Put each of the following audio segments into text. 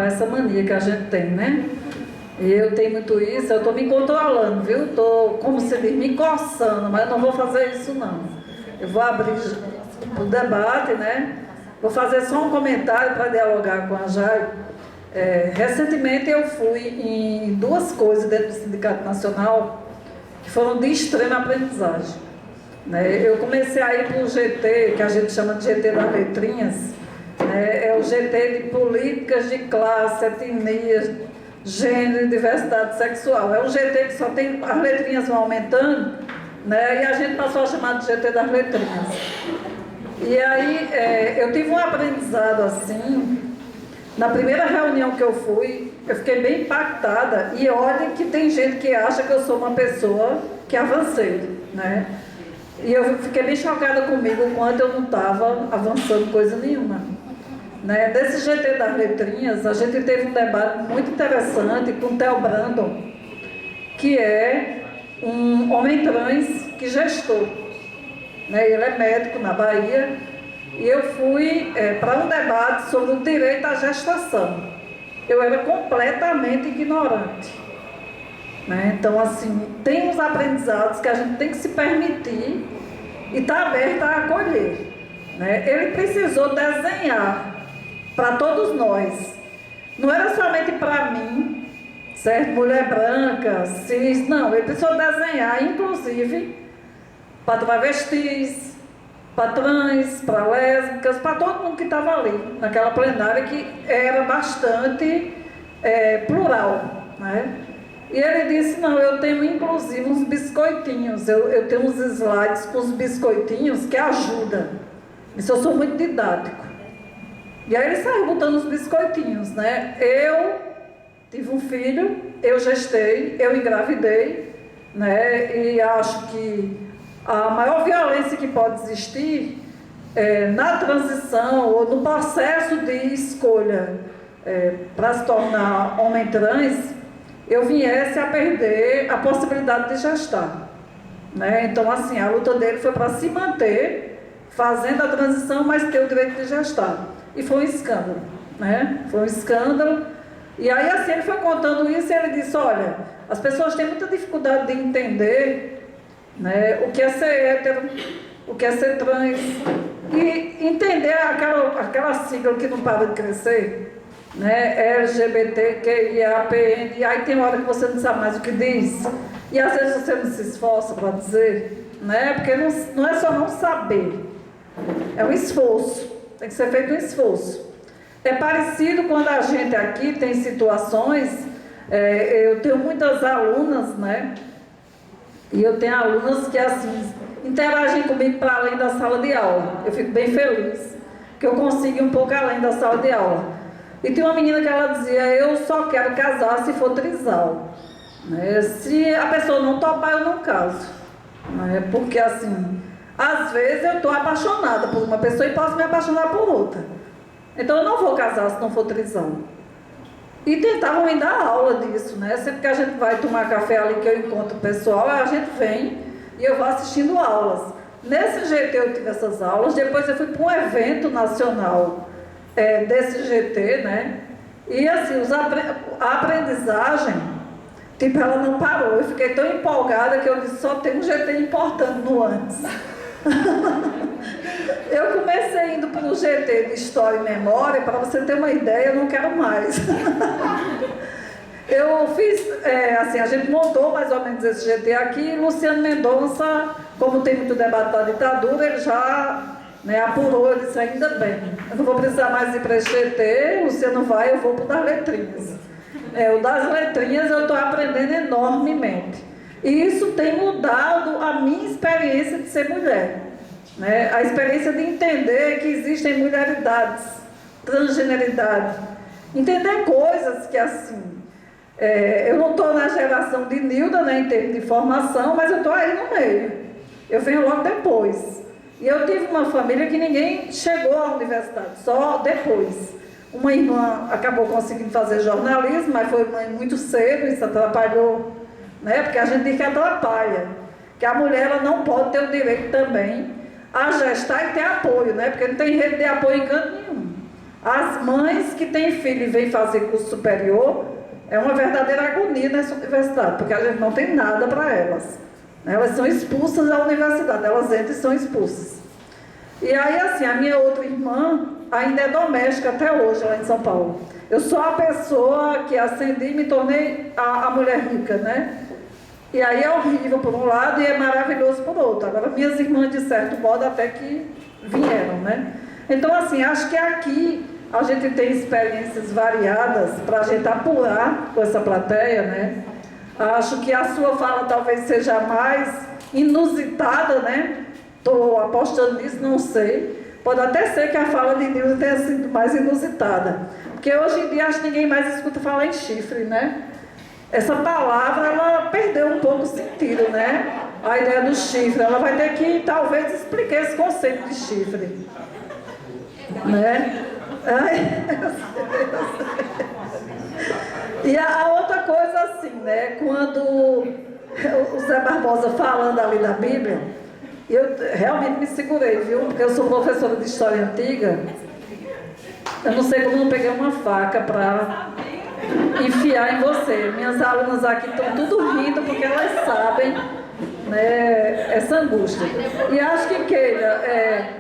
essa mania que a gente tem, né? E eu tenho muito isso, eu estou me controlando, viu? Estou, como se diz, me coçando, mas eu não vou fazer isso não. Eu vou abrir o debate, né? Vou fazer só um comentário para dialogar com a Jai. Recentemente eu fui em duas coisas dentro do Sindicato Nacional que foram de extrema aprendizagem, né? Eu comecei a ir para o GT, que a gente chama de GT das letrinhas, né? É o GT de políticas de classe, etnia, gênero e diversidade sexual. É um GT que só tem, as letrinhas vão aumentando, né? E a gente passou a chamar de GT das letrinhas. E aí eu tive um aprendizado assim. Na primeira reunião que eu fui, eu fiquei bem impactada. E olha que tem gente que acha que eu sou uma pessoa que avancei, né? E eu fiquei bem chocada comigo quando eu não estava avançando coisa nenhuma, né? Desse GT das letrinhas, a gente teve um debate muito interessante com o Theo Brandon, que é um homem trans que gestou, né? Ele é médico na Bahia. E eu fui para um debate sobre o direito à gestação. Eu era completamente ignorante, né? Então, assim, tem uns aprendizados que a gente tem que se permitir e estar aberta a acolher, né? Ele precisou desenhar para todos nós. Não era somente para mim, certo? Mulher branca, cis, não. Ele precisou desenhar, inclusive, para travestis, para trans, para lésbicas, para todo mundo que estava ali, naquela plenária que era bastante plural, né? E ele disse, não, eu tenho inclusive uns biscoitinhos, eu tenho uns slides com os biscoitinhos que ajudam. Isso eu sou muito didático. E aí ele saiu botando os biscoitinhos, né? Eu tive um filho, eu gestei, eu engravidei, né? E acho que a maior violência que pode existir na transição ou no processo de escolha para se tornar homem trans, eu viesse a perder a possibilidade de gestar, né? Então, assim, a luta dele foi para se manter fazendo a transição, mas ter o direito de gestar. E foi um escândalo, né? Foi um escândalo. E aí, assim, ele foi contando isso e ele disse, olha, as pessoas têm muita dificuldade de entender, né, o que é ser hétero, o que é ser trans, e entender aquela sigla que não para de crescer, né, LGBTQIAPN, e aí tem hora que você não sabe mais o que diz, e às vezes você não se esforça para dizer, né, porque não é só não saber, é um esforço, tem que ser feito um esforço. É parecido quando a gente aqui tem situações, eu tenho muitas alunas, né, e eu tenho alunas que, assim, interagem comigo para além da sala de aula. Eu fico bem feliz que eu consigo ir um pouco além da sala de aula. E tem uma menina que ela dizia, eu só quero casar se for trisal, né? Se a pessoa não topar, eu não caso, né? Porque, assim, às vezes eu estou apaixonada por uma pessoa e posso me apaixonar por outra. Então eu não vou casar se não for trisal. E tentavam me dar aula disso, né? Sempre que a gente vai tomar café ali, que eu encontro o pessoal, a gente vem e eu vou assistindo aulas. Nesse GT eu tive essas aulas, depois eu fui para um evento nacional desse GT, né? E assim, a aprendizagem, tipo, ela não parou. Eu fiquei tão empolgada que eu disse, só tem um GT importante no antes. Eu comecei indo para o GT de História e Memória, para você ter uma ideia, eu não quero mais. Eu fiz, assim, a gente montou mais ou menos esse GT aqui, e Luciano Mendonça, como tem muito debate da ditadura, ele já, né, apurou, ele disse, ainda bem, eu não vou precisar mais ir para esse GT, Luciano vai, eu vou para o das letrinhas. O das letrinhas eu estou aprendendo enormemente. E isso tem mudado a minha experiência de ser mulher, né? A experiência de entender que existem mulheridades, transgeneridade, entender coisas que, assim, eu não estou na geração de Nilda, né, em termos de formação, mas eu estou aí no meio, eu venho logo depois. E eu tive uma família que ninguém chegou à universidade, só depois. Uma irmã acabou conseguindo fazer jornalismo, mas foi mãe muito cedo, isso atrapalhou, né? Porque a gente diz que atrapalha, que a mulher ela não pode ter o direito também a gestar e ter apoio, né? Porque não tem rede de apoio em canto nenhum. As mães que têm filho e vêm fazer curso superior, é uma verdadeira agonia nessa universidade, porque a gente não tem nada para elas. Elas são expulsas da universidade, elas entram e são expulsas. E aí, assim, a minha outra irmã ainda é doméstica até hoje, lá em São Paulo. Eu sou a pessoa que ascendi e me tornei a mulher rica, né? E aí é horrível por um lado e é maravilhoso por outro. Agora, minhas irmãs, de certo modo, até que vieram, né? Então, assim, acho que aqui a gente tem experiências variadas para a gente apurar com essa plateia, né? Acho que a sua fala talvez seja mais inusitada, né? Estou apostando nisso, não sei. Pode até ser que a fala de Nilza tenha sido mais inusitada. Porque hoje em dia acho que ninguém mais escuta falar em chifre, né? Essa palavra, ela perdeu um pouco o sentido, né? A ideia do chifre. Ela vai ter que, talvez, explicar esse conceito de chifre. Né? Ai, e a outra coisa assim, né? Quando o Zé Barbosa falando ali da Bíblia, eu realmente me segurei, viu? Porque eu sou professora de história antiga. Eu não sei como eu não peguei uma faca para enfiar em você. Minhas alunas aqui estão tudo rindo porque elas sabem, né, essa angústia. E acho que, Keila,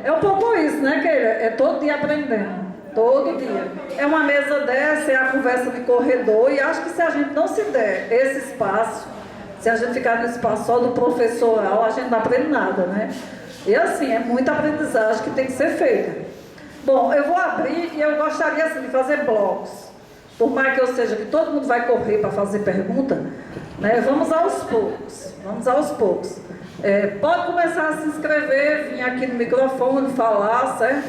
é um pouco isso, né, Keila? É todo dia aprendendo. Todo dia. É uma mesa dessa, é a conversa de corredor. E acho que se a gente não se der esse espaço, se a gente ficar no espaço só do professoral, a gente não aprende nada, né? E assim, é muita aprendizagem que tem que ser feita. Bom, eu vou abrir e eu gostaria assim, de fazer blocos. Por mais que eu seja que todo mundo vai correr para fazer pergunta, né? Vamos aos poucos. Vamos aos poucos. Pode começar a se inscrever, vir aqui no microfone, falar, certo?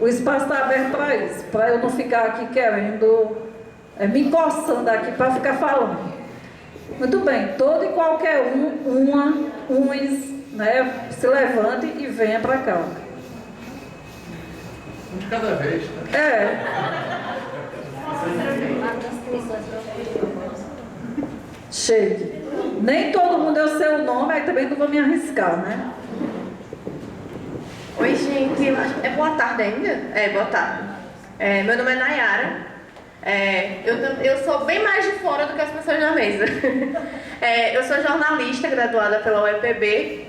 O espaço está aberto para isso, para eu não ficar aqui querendo, me coçando aqui para ficar falando. Muito bem, todo e qualquer uns, né, se levante e venha para cá. Um de cada vez, né? Chegue. Nem todo mundo é o seu nome, aí também não vou me arriscar, né? Oi, gente. É boa tarde ainda? Boa tarde. Meu nome é Nayara. Eu sou bem mais de fora do que as pessoas na mesa. Eu sou jornalista, graduada pela UEPB.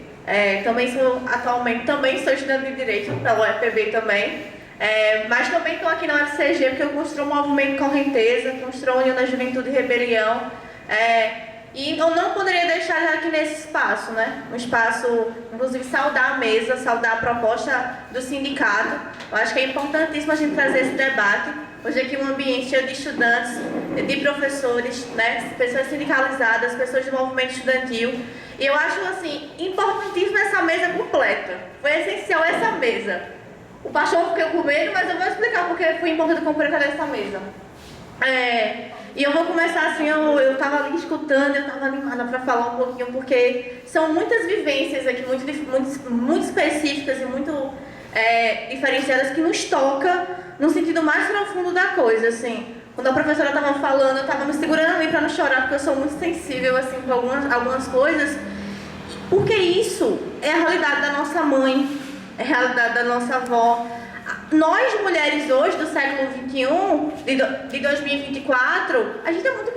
Atualmente também sou estudante de Direito pela UEPB também. Mas também estou aqui na UFCG porque eu construo o movimento Correnteza, construo a União da Juventude e Rebelião. E eu não poderia deixar aqui nesse espaço, né? Um espaço, inclusive, saudar a mesa, saudar a proposta do sindicato. Eu acho que é importantíssimo a gente trazer esse debate. Hoje aqui um ambiente cheio de estudantes, de professores, né? Pessoas sindicalizadas, pessoas do movimento estudantil. E eu acho, assim, importantíssimo essa mesa completa. Foi essencial essa mesa. O pastor ficou com medo, mas eu vou explicar porque foi importante completar essa mesa. E eu vou começar assim, eu estava ali escutando, eu estava animada para falar um pouquinho, porque são muitas vivências aqui, muito específicas e muito diferenciadas, que nos toca no sentido mais profundo da coisa, assim. Quando a professora estava falando, eu estava me segurando ali para não chorar, porque eu sou muito sensível, assim, para algumas coisas, porque isso é a realidade da nossa mãe, é a realidade da nossa avó. Nós, mulheres hoje, do século XXI, de 2024, a gente é muito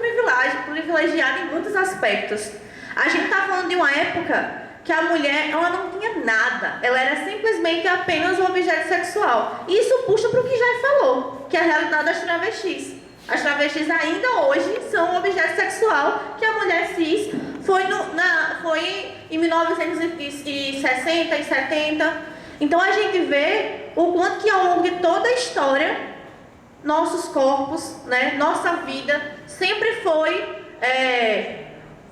privilegiada em muitos aspectos. A gente está falando de uma época que a mulher, ela não tinha nada. Ela era simplesmente apenas um objeto sexual. E isso puxa para o que já falou, que é a realidade das travestis. As travestis ainda hoje são um objeto sexual que a mulher cis foi em 1960 e 70. Então a gente vê o quanto que ao longo de toda a história, nossos corpos, né, nossa vida, sempre foi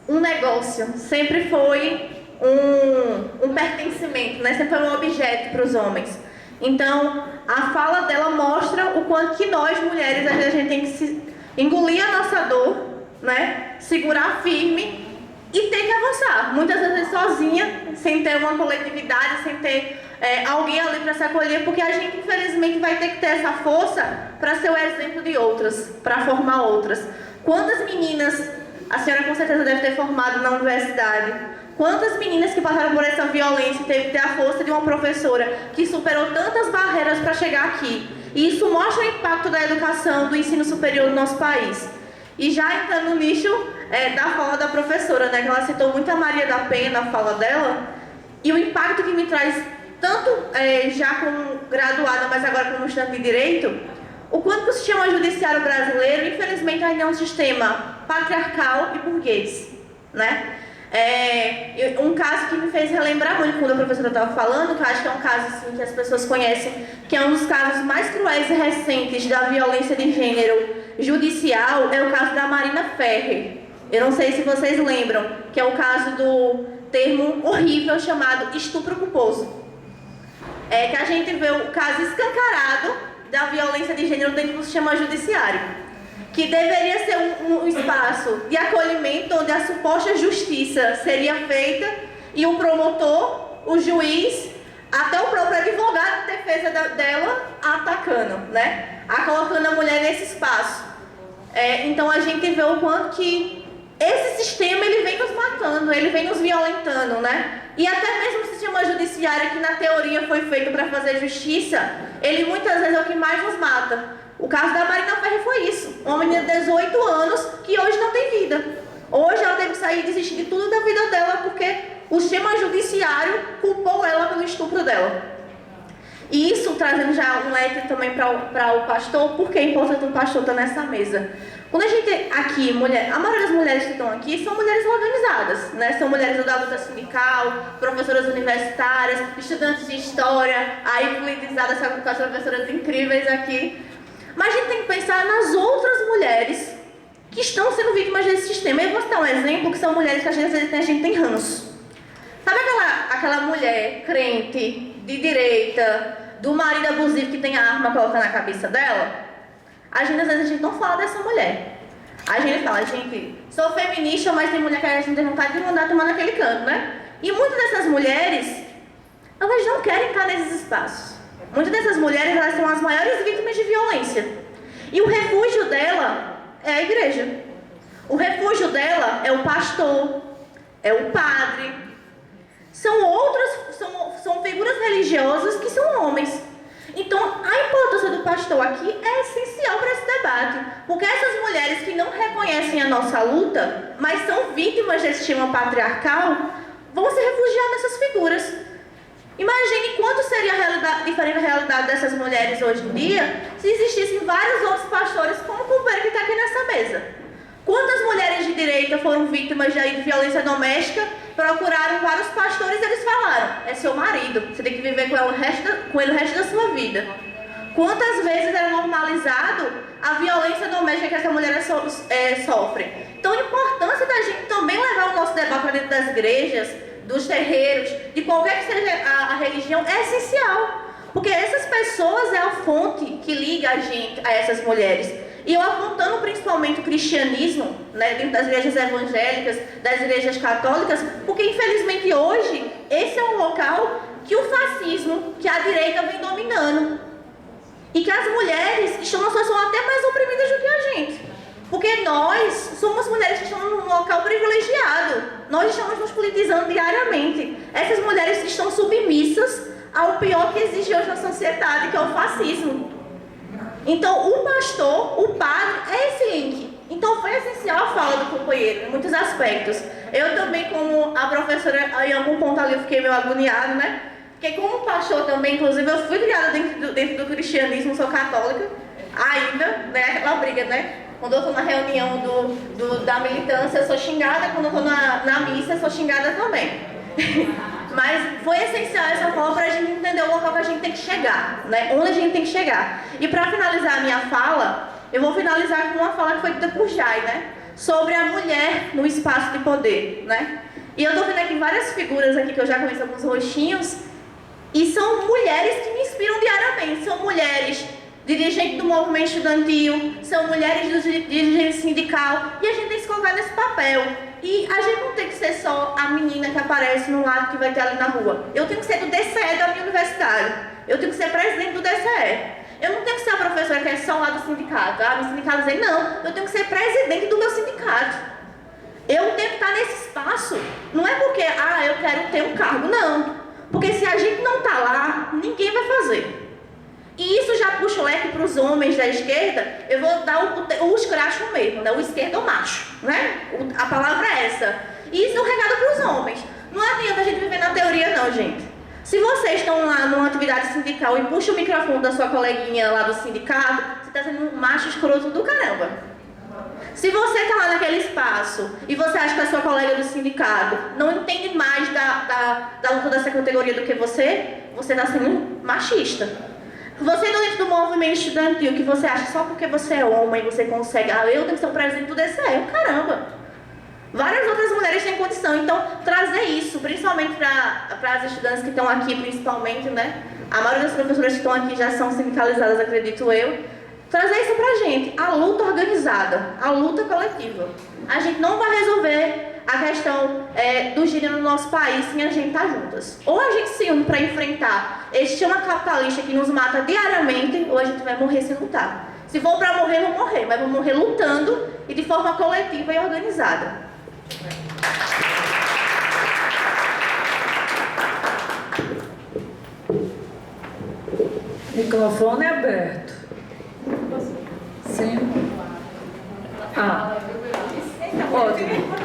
um negócio, sempre foi um pertencimento, né, sempre foi um objeto para os homens. Então a fala dela mostra o quanto que nós mulheres, às vezes a gente tem que engolir a nossa dor, né, segurar firme e ter que avançar, muitas vezes sozinha, sem ter uma coletividade, sem ter alguém ali para se acolher, porque a gente infelizmente vai ter que ter essa força para ser o exemplo de outras, para formar outras. Quantas meninas a senhora com certeza deve ter formado na universidade? Quantas meninas que passaram por essa violência teve que ter a força de uma professora que superou tantas barreiras para chegar aqui? E isso mostra o impacto da educação, do ensino superior no nosso país. E já entrando no nicho da fala da professora, né, que ela citou muito a Maria da Penha na fala dela, e o impacto que me traz, tanto já como graduada, mas agora como estudante de Direito, o quanto que o sistema judiciário brasileiro, infelizmente, ainda é um sistema patriarcal e burguês, né? Um caso que me fez relembrar muito quando a professora estava falando, que eu acho que é um caso assim, que as pessoas conhecem, que é um dos casos mais cruéis e recentes da violência de gênero judicial, é o caso da Marina Ferrer. Eu não sei se vocês lembram, que é o caso do termo horrível chamado estupro culposo. Que a gente vê o caso escancarado da violência de gênero dentro do sistema judiciário, que deveria ser um espaço de acolhimento onde a suposta justiça seria feita e o promotor, o juiz, até o próprio advogado de defesa dela atacando, né? Colocando a mulher nesse espaço. Então a gente vê o quanto que esse sistema ele vem nos matando, ele vem nos violentando, né? E até mesmo o sistema judiciário, que na teoria foi feito para fazer justiça, ele muitas vezes é o que mais nos mata. O caso da Marina Ferrer foi isso. Uma menina de 18 anos que hoje não tem vida. Hoje ela teve que sair e desistir de tudo da vida dela porque o sistema judiciário culpou ela pelo estupro dela. E isso trazendo já um leque também para o pastor, porque é importante o pastor estar nessa mesa. Quando a gente aqui, a maioria das mulheres que estão aqui são mulheres organizadas, né? São mulheres da luta sindical, professoras universitárias, estudantes de história, aí politizadas com as professoras incríveis aqui. Mas a gente tem que pensar nas outras mulheres que estão sendo vítimas desse sistema. Eu vou citar um exemplo, que são mulheres que às vezes a gente tem ranço. Sabe aquela mulher crente, de direita, do marido abusivo que tem a arma colocando na cabeça dela? Às vezes a gente não fala dessa mulher. A gente fala, gente, sou feminista, mas tem mulher que a gente tem vontade de mandar tomar naquele canto, né? E muitas dessas mulheres, elas não querem estar nesses espaços. Muitas dessas mulheres, elas são as maiores vítimas de violência. E o refúgio dela é a igreja. O refúgio dela é o pastor, é o padre. São figuras religiosas que são homens. Então, a importância do pastor aqui é essencial para esse debate. Porque essas mulheres que não reconhecem a nossa luta, mas são vítimas desse sistema patriarcal, vão se refugiar nessas figuras. Imagine quanto seria diferente a realidade dessas mulheres hoje em dia se existissem vários outros pastores como o companheiro que está aqui nessa mesa. Quantas mulheres de direita foram vítimas de violência doméstica, procuraram vários pastores e eles falaram, é seu marido, você tem que viver com ele o resto da sua vida. Quantas vezes era normalizado a violência doméstica que essa mulher sofre? Então a importância da gente também levar o nosso debate para dentro das igrejas, dos terreiros, de qualquer que seja a religião, é essencial. Porque essas pessoas é a fonte que liga a gente a essas mulheres. E eu apontando principalmente o cristianismo, né, dentro das igrejas evangélicas, das igrejas católicas, porque infelizmente hoje, esse é um local que o fascismo, que a direita vem dominando. E que as mulheres estão numa situação até mais oprimidas do que a gente. Porque nós somos mulheres que estamos num local privilegiado. Nós estamos nos politizando diariamente. Essas mulheres estão submissas ao pior que existe hoje na sociedade, que é o fascismo. Então, o pastor, o padre, é esse link. Então, foi essencial a fala do companheiro, em muitos aspectos. Eu também, como a professora, em algum ponto ali eu fiquei meio agoniado, né? Porque como pastor também, inclusive, eu fui criada dentro do cristianismo, sou católica, ainda, né? Aquela briga, né? Quando eu estou na reunião da militância, eu sou xingada. Quando eu estou na missa, eu sou xingada também. Mas foi essencial essa fala para a gente entender o local que a gente tem que chegar, né? Onde a gente tem que chegar. E para finalizar a minha fala, eu vou finalizar com uma fala que foi dita por Jai, né? Sobre a mulher no espaço de poder, né? E eu estou vendo aqui várias figuras aqui que eu já conheço alguns rostinhos, e são mulheres que me inspiram diariamente. São mulheres dirigentes do movimento estudantil, são mulheres do dirigente sindical, e a gente tem que se colocar nesse papel. E a gente não tem que ser só a menina que aparece no lado que vai ter ali na rua. Eu tenho que ser do DCE da minha universidade. Eu tenho que ser presidente do DCE. Eu não tenho que ser a professora que é só lá do sindicato. Ah, me sindicalizei. Não, eu tenho que ser presidente do meu sindicato. Eu tenho que estar nesse espaço. Não é porque, eu quero ter um cargo, não. Porque se a gente não está lá, ninguém vai fazer. E isso já puxa o leque para os homens da esquerda. Eu vou dar o escracho mesmo, né? O esquerdo macho, né? A palavra é essa. E isso é um recado para os homens. Não adianta a gente viver na teoria não, gente. Se vocês estão lá numa atividade sindical e puxa o microfone da sua coleguinha lá do sindicato, você está sendo um macho escroto do caramba. Se você está lá naquele espaço e você acha que a sua colega do sindicato não entende mais da luta dessa categoria do que você está sendo um machista. Você dentro do movimento estudantil que você acha só porque você é homem você consegue, eu tenho que ser um presidente do DCE, caramba. Várias outras mulheres têm condição, então trazer isso, principalmente para as estudantes que estão aqui, principalmente, né? A maioria das professoras que estão aqui já são sindicalizadas, acredito eu. Trazer isso pra gente, a luta organizada, a luta coletiva. A gente não vai resolver a questão do gênero no nosso país sem a gente estar juntas. Ou a gente se une para enfrentar esse sistema capitalista que nos mata diariamente, ou a gente vai morrer sem lutar. Se for para morrer, vou morrer, mas vou morrer lutando e de forma coletiva e organizada. Microfone aberto. Sim. Ótimo.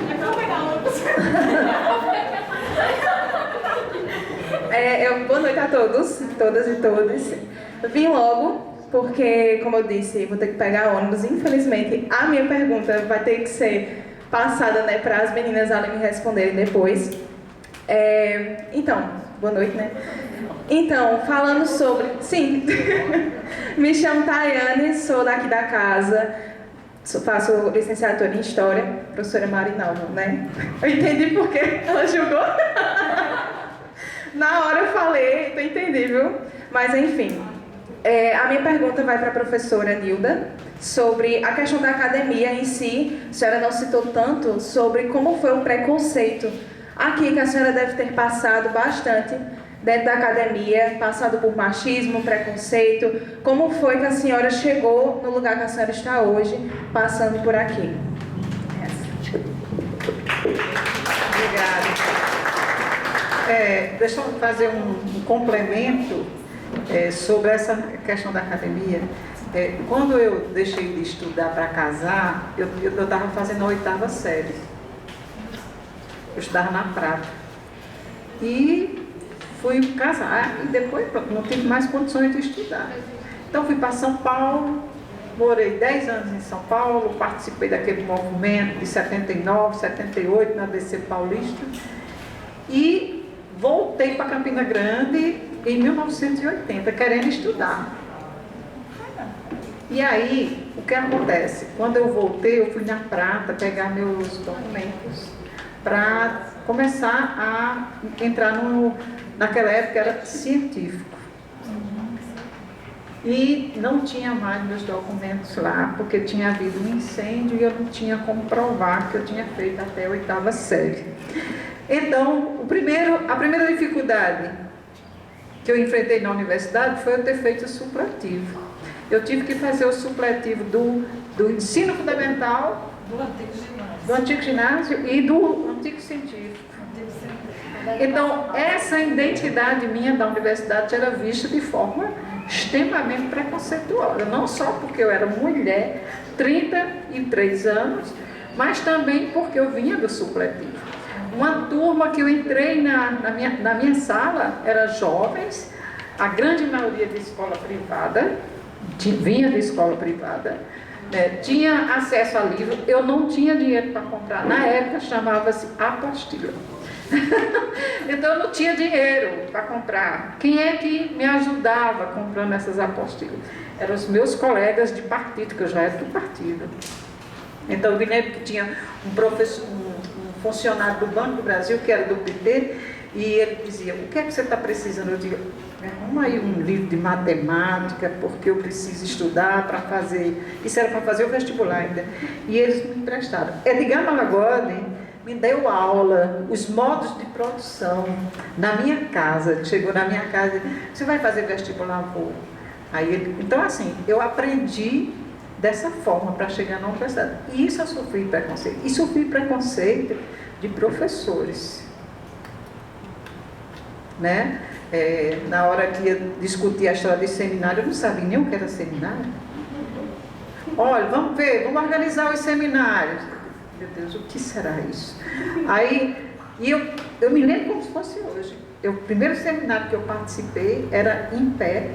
Boa noite a todos, todas e todos. Eu vim logo porque, como eu disse, vou ter que pegar ônibus. Infelizmente, a minha pergunta vai ter que ser passada, né, para as meninas ali me responderem depois. Então, boa noite, né? Então, falando sobre... Sim, me chamo Tayane, sou daqui da casa, faço licenciatura em História, professora Marinalva, né? Eu entendi porque ela julgou. Na hora eu falei, tu entendi, viu? Mas, enfim, a minha pergunta vai para a professora Nilda, sobre a questão da academia em si. A senhora não citou tanto sobre como foi o preconceito aqui, que a senhora deve ter passado bastante dentro da academia, passado por machismo, preconceito. Como foi que a senhora chegou no lugar que a senhora está hoje, passando por aqui? Obrigada. Deixa eu fazer um complemento sobre essa questão da academia. Quando eu deixei de estudar para casar, eu estava fazendo a 8ª série. Eu estudava na Prata. E fui casar e depois não tive mais condições de estudar. Então fui para São Paulo, morei 10 anos em São Paulo, participei daquele movimento de 79, 78 na ABC Paulista e voltei para Campina Grande em 1980, querendo estudar. E aí, o que acontece? Quando eu voltei, eu fui na Prata pegar meus documentos para começar a entrar naquela época era científico. E não tinha mais meus documentos lá, porque tinha havido um incêndio e eu não tinha como provar que eu tinha feito até a 8ª série. Então, a primeira dificuldade que eu enfrentei na universidade foi eu ter feito o supletivo. Eu tive que fazer o supletivo do ensino fundamental, do antigo ginásio e do antigo científico. Então, essa identidade minha da universidade era vista de forma extremamente preconceituosa, não só porque eu era mulher, 33 anos, mas também porque eu vinha do supletivo. Uma turma que eu entrei na minha sala era jovens, a grande maioria de escola privada, vinha de escola privada, tinha acesso a livro, eu não tinha dinheiro para comprar, na época chamava-se apostila. Então eu não tinha dinheiro para comprar. Quem é que me ajudava comprando essas apostilas? Eram os meus colegas de partido, que eu já era do partido. Então eu me lembro que tinha um professor, um funcionário do Banco do Brasil, que era do PT, e ele dizia: o que é que você está precisando? Eu digo: arruma aí um livro de matemática, porque eu preciso estudar para fazer. Isso era para fazer o vestibular ainda. E eles me emprestaram. Edgar Malagodi me deu aula, os modos de produção, na minha casa. Chegou na minha casa e disse: você vai fazer vestibular? Vou. Então, assim, eu aprendi dessa forma para chegar na universidade. E isso eu sofri preconceito. E sofri preconceito de professores, né? na hora que ia discutir a história de seminário, eu não sabia nem o que era seminário. Olha, vamos ver, vamos organizar os seminários. Meu Deus, o que será isso? Aí, eu me lembro como se fosse hoje. O primeiro seminário que eu participei era em pé,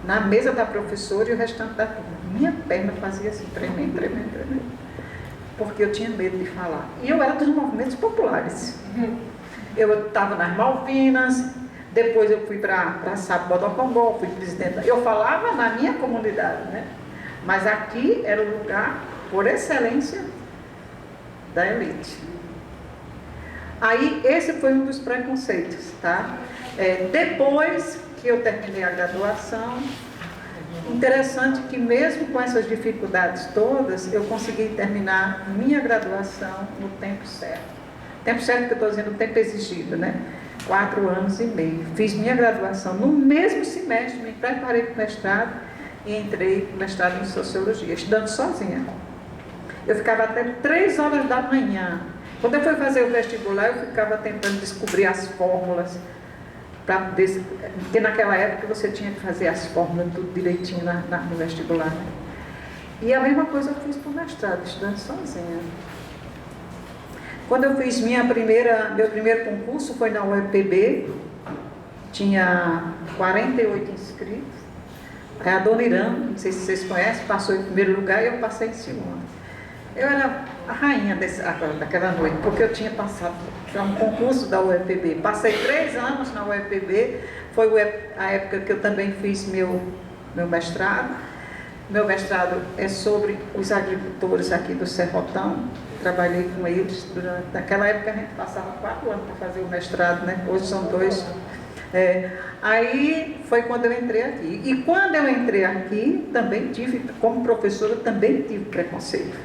na mesa da professora e o restante da turma. Minha perna fazia assim, tremendo, tremendo, tremendo. Porque eu tinha medo de falar. E eu era dos movimentos populares. Eu estava nas Malvinas, depois eu fui para Sapo Bodocongó, fui presidenta. Eu falava na minha comunidade, né? Mas aqui era o lugar, por excelência, da elite. Aí, esse foi um dos preconceitos, tá? Depois que eu terminei a graduação, interessante que mesmo com essas dificuldades todas, eu consegui terminar minha graduação no tempo certo. Tempo certo que eu estou dizendo, o tempo exigido, né? 4 anos e meio. Fiz minha graduação no mesmo semestre, me preparei para o mestrado e entrei no mestrado em Sociologia, estudando sozinha. Eu ficava até 3 horas da manhã. Quando eu fui fazer o vestibular, eu ficava tentando descobrir as fórmulas, porque naquela época você tinha que fazer as fórmulas tudo direitinho no vestibular. Né? E a mesma coisa eu fiz para o mestrado, estudando sozinha. Quando eu fiz meu primeiro concurso foi na UEPB, tinha 48 inscritos. Aí a dona Irã, não sei se vocês conhecem, passou em primeiro lugar e eu passei em segundo. Eu era a rainha daquela noite, porque eu tinha passado para um concurso da UEPB. Passei 3 anos na UEPB, foi a época que eu também fiz meu mestrado. Meu mestrado é sobre os agricultores aqui do Serrotão. Trabalhei com eles naquela época a gente passava 4 anos para fazer o mestrado, né? Hoje são 2. Aí foi quando eu entrei aqui. E quando eu entrei aqui, também tive, como professora, também tive preconceito.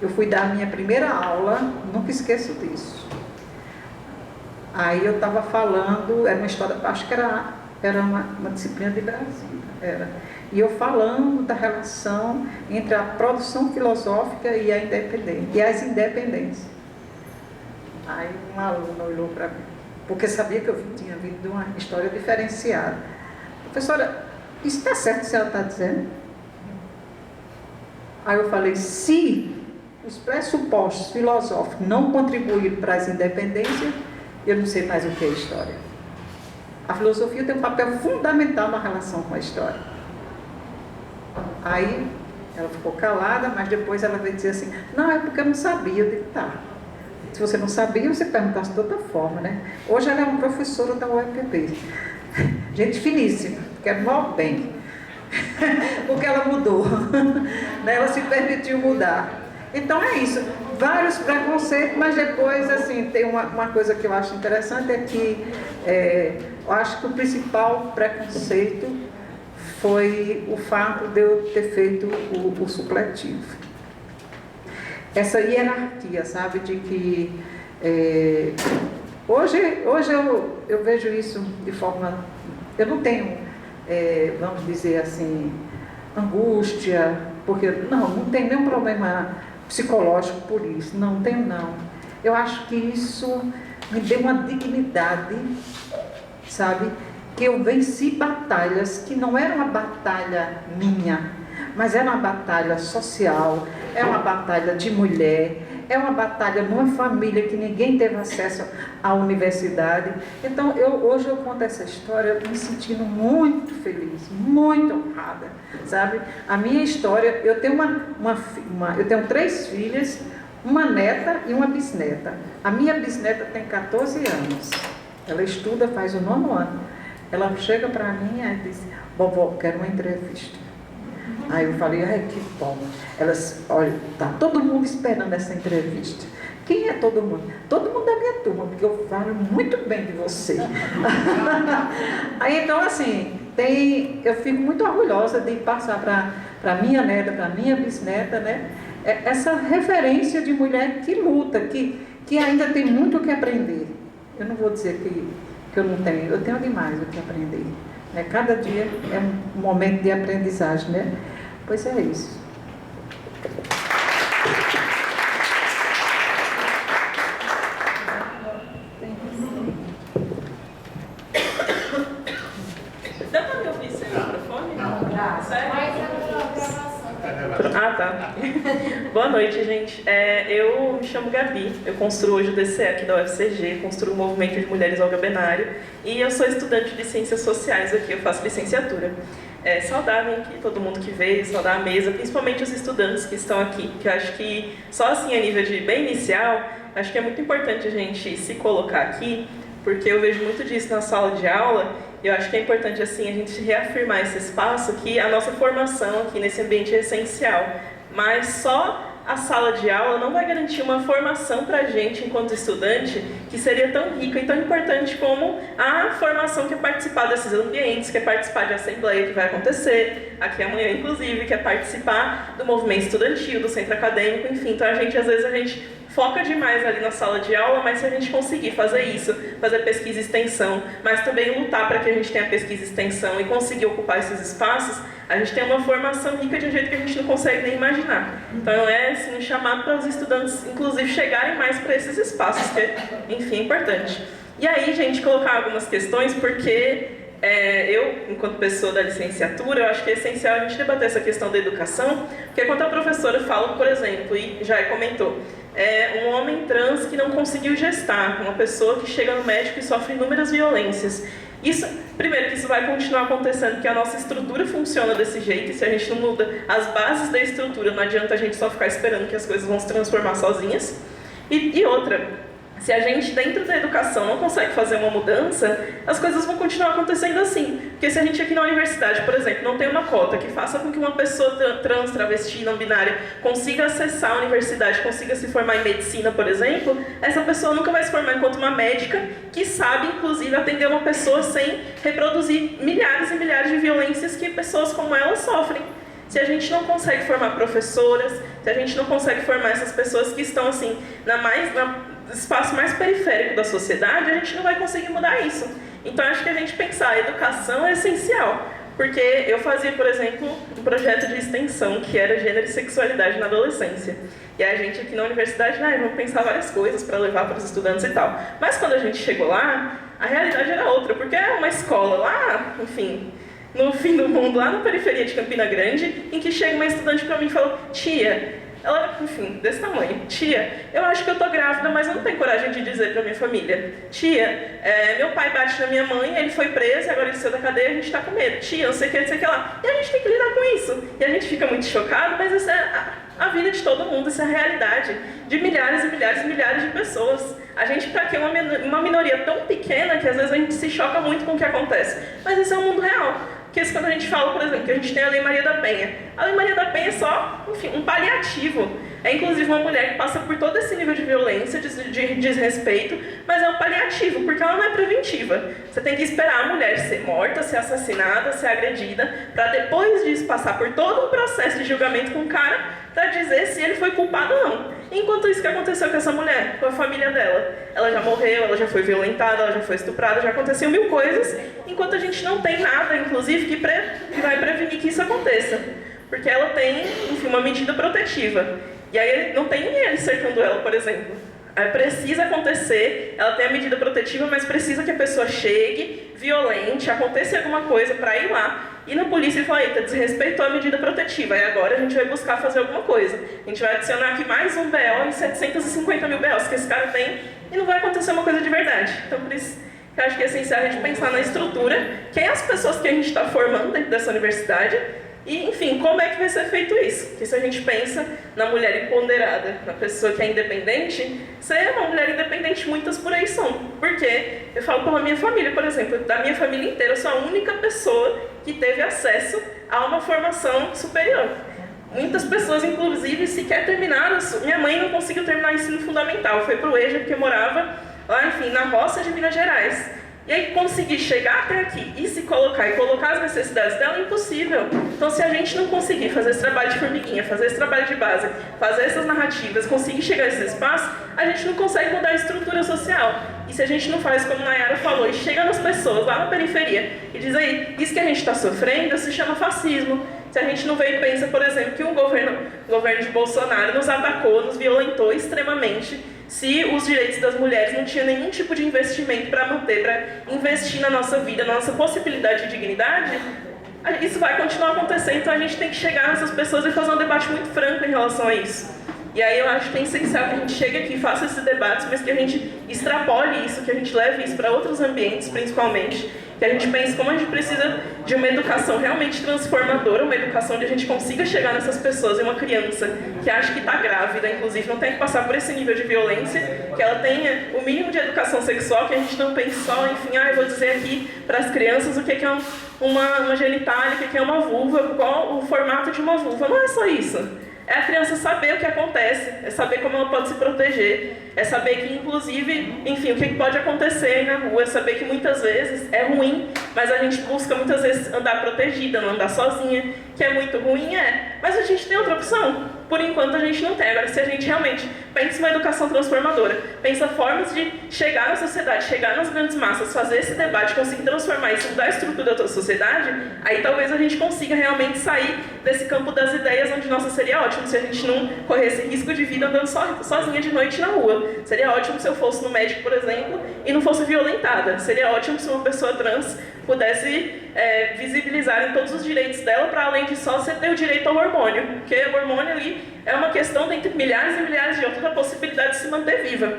Eu fui dar a minha primeira aula, nunca esqueço disso. Aí eu estava falando, era uma história, acho que era uma disciplina de Brasília, era. E eu falando da relação entre a produção filosófica e as independências. Aí uma aluna olhou para mim, porque sabia que eu tinha vindo de uma história diferenciada. Professora, isso está certo o que a senhora está dizendo? Aí eu falei, se os pressupostos filosóficos não contribuírem para as independências, eu não sei mais o que é história. A filosofia tem um papel fundamental na relação com a história. Aí ela ficou calada, mas depois ela veio dizer assim, não, é porque eu não sabia. Eu digo, tá. Se você não sabia, você perguntasse de outra forma, né? Hoje ela é uma professora da UEPB. Gente finíssima, quer mal bem. Porque ela mudou. Ela se permitiu mudar. Então é isso. Vários preconceitos, mas depois, assim, tem uma coisa que eu acho interessante, é que eu acho que o principal preconceito foi o fato de eu ter feito o supletivo. Essa hierarquia, sabe, de que hoje eu vejo isso de forma... Eu não tenho, vamos dizer assim, angústia, porque não tenho nenhum problema psicológico por isso, não tenho não. Eu acho que isso me deu uma dignidade, sabe, que eu venci batalhas que não era uma batalha minha, mas era uma batalha social, é uma batalha de mulher, é uma batalha numa família que ninguém teve acesso à universidade. Então, hoje eu conto essa história me sentindo muito feliz, muito honrada, sabe? A minha história, eu tenho eu tenho 3 filhas, uma neta e uma bisneta. A minha bisneta tem 14 anos, ela estuda, faz o 9º ano. Ela chega para mim e diz, vovó, quero uma entrevista. Aí eu falei, ai, que bom. Elas, olha, tá todo mundo esperando essa entrevista. Quem é todo mundo? Todo mundo da minha turma, porque eu falo muito bem de você. Aí então, assim, eu fico muito orgulhosa de passar para minha neta, para minha bisneta, né? Essa referência de mulher que luta, que ainda tem muito o que aprender. Eu não vou dizer que eu não tenho, eu tenho demais o que aprender. Né? Cada dia é um momento de aprendizagem, né? Pois é isso. Ah, tá. Boa noite, gente. Eu me chamo Gabi, eu construo hoje o DCE aqui da UFCG, construo o Movimento de Mulheres Olga Benário e eu sou estudante de Ciências Sociais aqui, eu faço licenciatura. Saudar aqui todo mundo que veio, saudar a mesa, principalmente os estudantes que estão aqui, que eu acho que só assim a nível de bem inicial, acho que é muito importante a gente se colocar aqui, porque eu vejo muito disso na sala de aula. Eu acho que é importante assim a gente reafirmar esse espaço que a nossa formação aqui nesse ambiente é essencial, mas só a sala de aula não vai garantir uma formação para a gente enquanto estudante que seria tão rica e tão importante como a formação que é participar desses ambientes, que é participar de assembleia que vai acontecer aqui amanhã, inclusive, que é participar do movimento estudantil, do centro acadêmico, enfim. Então às vezes a gente foca demais ali na sala de aula, mas se a gente conseguir fazer isso, fazer pesquisa e extensão, mas também lutar para que a gente tenha pesquisa e extensão e conseguir ocupar esses espaços, a gente tem uma formação rica de um jeito que a gente não consegue nem imaginar. Então é assim, um chamado para os estudantes, inclusive, chegarem mais para esses espaços, que, enfim, é importante. E aí, gente, colocar algumas questões, porque eu, enquanto pessoa da licenciatura, eu acho que é essencial a gente debater essa questão da educação, porque quando a professora fala, por exemplo, e já comentou, um homem trans que não conseguiu gestar, uma pessoa que chega no médico e sofre inúmeras violências. Isso, primeiro, que isso vai continuar acontecendo, porque a nossa estrutura funciona desse jeito, e se a gente não muda as bases da estrutura, não adianta a gente só ficar esperando que as coisas vão se transformar sozinhas. E outra, se a gente, dentro da educação, não consegue fazer uma mudança, as coisas vão continuar acontecendo assim. Porque se a gente aqui na universidade, por exemplo, não tem uma cota que faça com que uma pessoa trans, travesti, não binária, consiga acessar a universidade, consiga se formar em medicina, por exemplo, essa pessoa nunca vai se formar enquanto uma médica que sabe, inclusive, atender uma pessoa sem reproduzir milhares e milhares de violências que pessoas como ela sofrem. Se a gente não consegue formar professoras, se a gente não consegue formar essas pessoas que estão assim, no espaço mais periférico da sociedade, a gente não vai conseguir mudar isso. Então acho que a gente pensar a educação é essencial, porque eu fazia, por exemplo, um projeto de extensão que era gênero e sexualidade na adolescência. E a gente aqui na universidade, vamos pensar várias coisas para levar para os estudantes e tal. Mas quando a gente chegou lá, a realidade era outra, porque é uma escola lá, enfim, no fim do mundo, lá na periferia de Campina Grande, em que chega uma estudante para mim e fala: tia, ela, enfim, desse tamanho, tia, eu acho que eu tô grávida, mas eu não tenho coragem de dizer pra minha família. Tia, meu pai bate na minha mãe, ele foi preso, agora ele saiu da cadeia, a gente tá com medo. Tia, não sei o que, não sei o que lá. E a gente tem que lidar com isso. E a gente fica muito chocado, mas essa é a vida de todo mundo, essa é a realidade de milhares e milhares e milhares de pessoas. A gente, pra que uma minoria tão pequena que às vezes a gente se choca muito com o que acontece. Mas esse é o mundo real. Porque quando a gente fala, por exemplo, que a gente tem a Lei Maria da Penha. A Lei Maria da Penha é só, enfim, um paliativo. É inclusive uma mulher que passa por todo esse nível de violência, de desrespeito, mas é um paliativo, porque ela não é preventiva. Você tem que esperar a mulher ser morta, ser assassinada, ser agredida, para depois disso passar por todo um processo de julgamento com o cara, para dizer se ele foi culpado ou não. Enquanto isso que aconteceu com essa mulher, com a família dela, ela já morreu, ela já foi violentada, ela já foi estuprada, já aconteceu mil coisas, enquanto a gente não tem nada, inclusive, que vai prevenir que isso aconteça. Porque ela tem, enfim, uma medida protetiva. E aí não tem ninguém cercando ela, por exemplo. Precisa acontecer, ela tem a medida protetiva, mas precisa que a pessoa chegue, violente, aconteça alguma coisa para ir lá. E na polícia ele fala: eita, desrespeitou a medida protetiva, e agora a gente vai buscar fazer alguma coisa. A gente vai adicionar aqui mais um BO em 750 mil BOs que esse cara tem, e não vai acontecer uma coisa de verdade. Então por isso eu acho que é essencial a gente pensar na estrutura, quem é as pessoas que a gente está formando dentro dessa universidade, e, enfim, como é que vai ser feito isso? Porque se a gente pensa na mulher empoderada, na pessoa que é independente, ser uma mulher independente, muitas por aí são. Porque eu falo pela minha família, por exemplo, da minha família inteira, eu sou a única pessoa que teve acesso a uma formação superior. Muitas pessoas, inclusive, sequer terminaram. Minha mãe não conseguiu terminar o ensino fundamental, foi para o EJA, porque morava lá, enfim, na roça de Minas Gerais. E aí conseguir chegar até aqui e se colocar e colocar as necessidades dela é impossível. Então se a gente não conseguir fazer esse trabalho de formiguinha, fazer esse trabalho de base, fazer essas narrativas, conseguir chegar a esse espaço, a gente não consegue mudar a estrutura social. E se a gente não faz como a Nayara falou, e chega nas pessoas lá na periferia e diz: aí, isso que a gente está sofrendo se chama fascismo. Se a gente não vê e pensa, por exemplo, que o governo de Bolsonaro nos atacou, nos violentou extremamente, se os direitos das mulheres não tinham nenhum tipo de investimento para manter, para investir na nossa vida, na nossa possibilidade de dignidade, isso vai continuar acontecendo, então a gente tem que chegar nessas pessoas e fazer um debate muito franco em relação a isso. E aí eu acho que é essencial que a gente chegue aqui e faça esses debates, mas que a gente extrapole isso, que a gente leve isso para outros ambientes, principalmente, que a gente pense como a gente precisa de uma educação realmente transformadora, uma educação onde a gente consiga chegar nessas pessoas, e uma criança que acha que está grávida, inclusive, não tem que passar por esse nível de violência, que ela tenha o mínimo de educação sexual, que a gente não pense só, enfim, eu vou dizer aqui para as crianças o que é uma genitália, o que é uma vulva, qual o formato de uma vulva. Não é só isso. É a criança saber o que acontece, é saber como ela pode se proteger, é saber que, inclusive, enfim, o que pode acontecer aí na rua, é saber que muitas vezes é ruim, mas a gente busca muitas vezes andar protegida, não andar sozinha, que é muito ruim, mas a gente tem outra opção. Por enquanto a gente não tem. Agora, se a gente realmente pensa uma educação transformadora, pensa formas de chegar na sociedade, chegar nas grandes massas, fazer esse debate, conseguir transformar isso, mudar a estrutura da sociedade, aí talvez a gente consiga realmente sair desse campo das ideias, onde, nossa, seria ótimo se a gente não corresse risco de vida andando sozinha de noite na rua. Seria ótimo se eu fosse no médico, por exemplo, e não fosse violentada. Seria ótimo se uma pessoa trans pudesse visibilizar em todos os direitos dela, para além de só você ter o direito ao hormônio, porque o hormônio ali é uma questão dentre milhares e milhares de outras da possibilidade de se manter viva.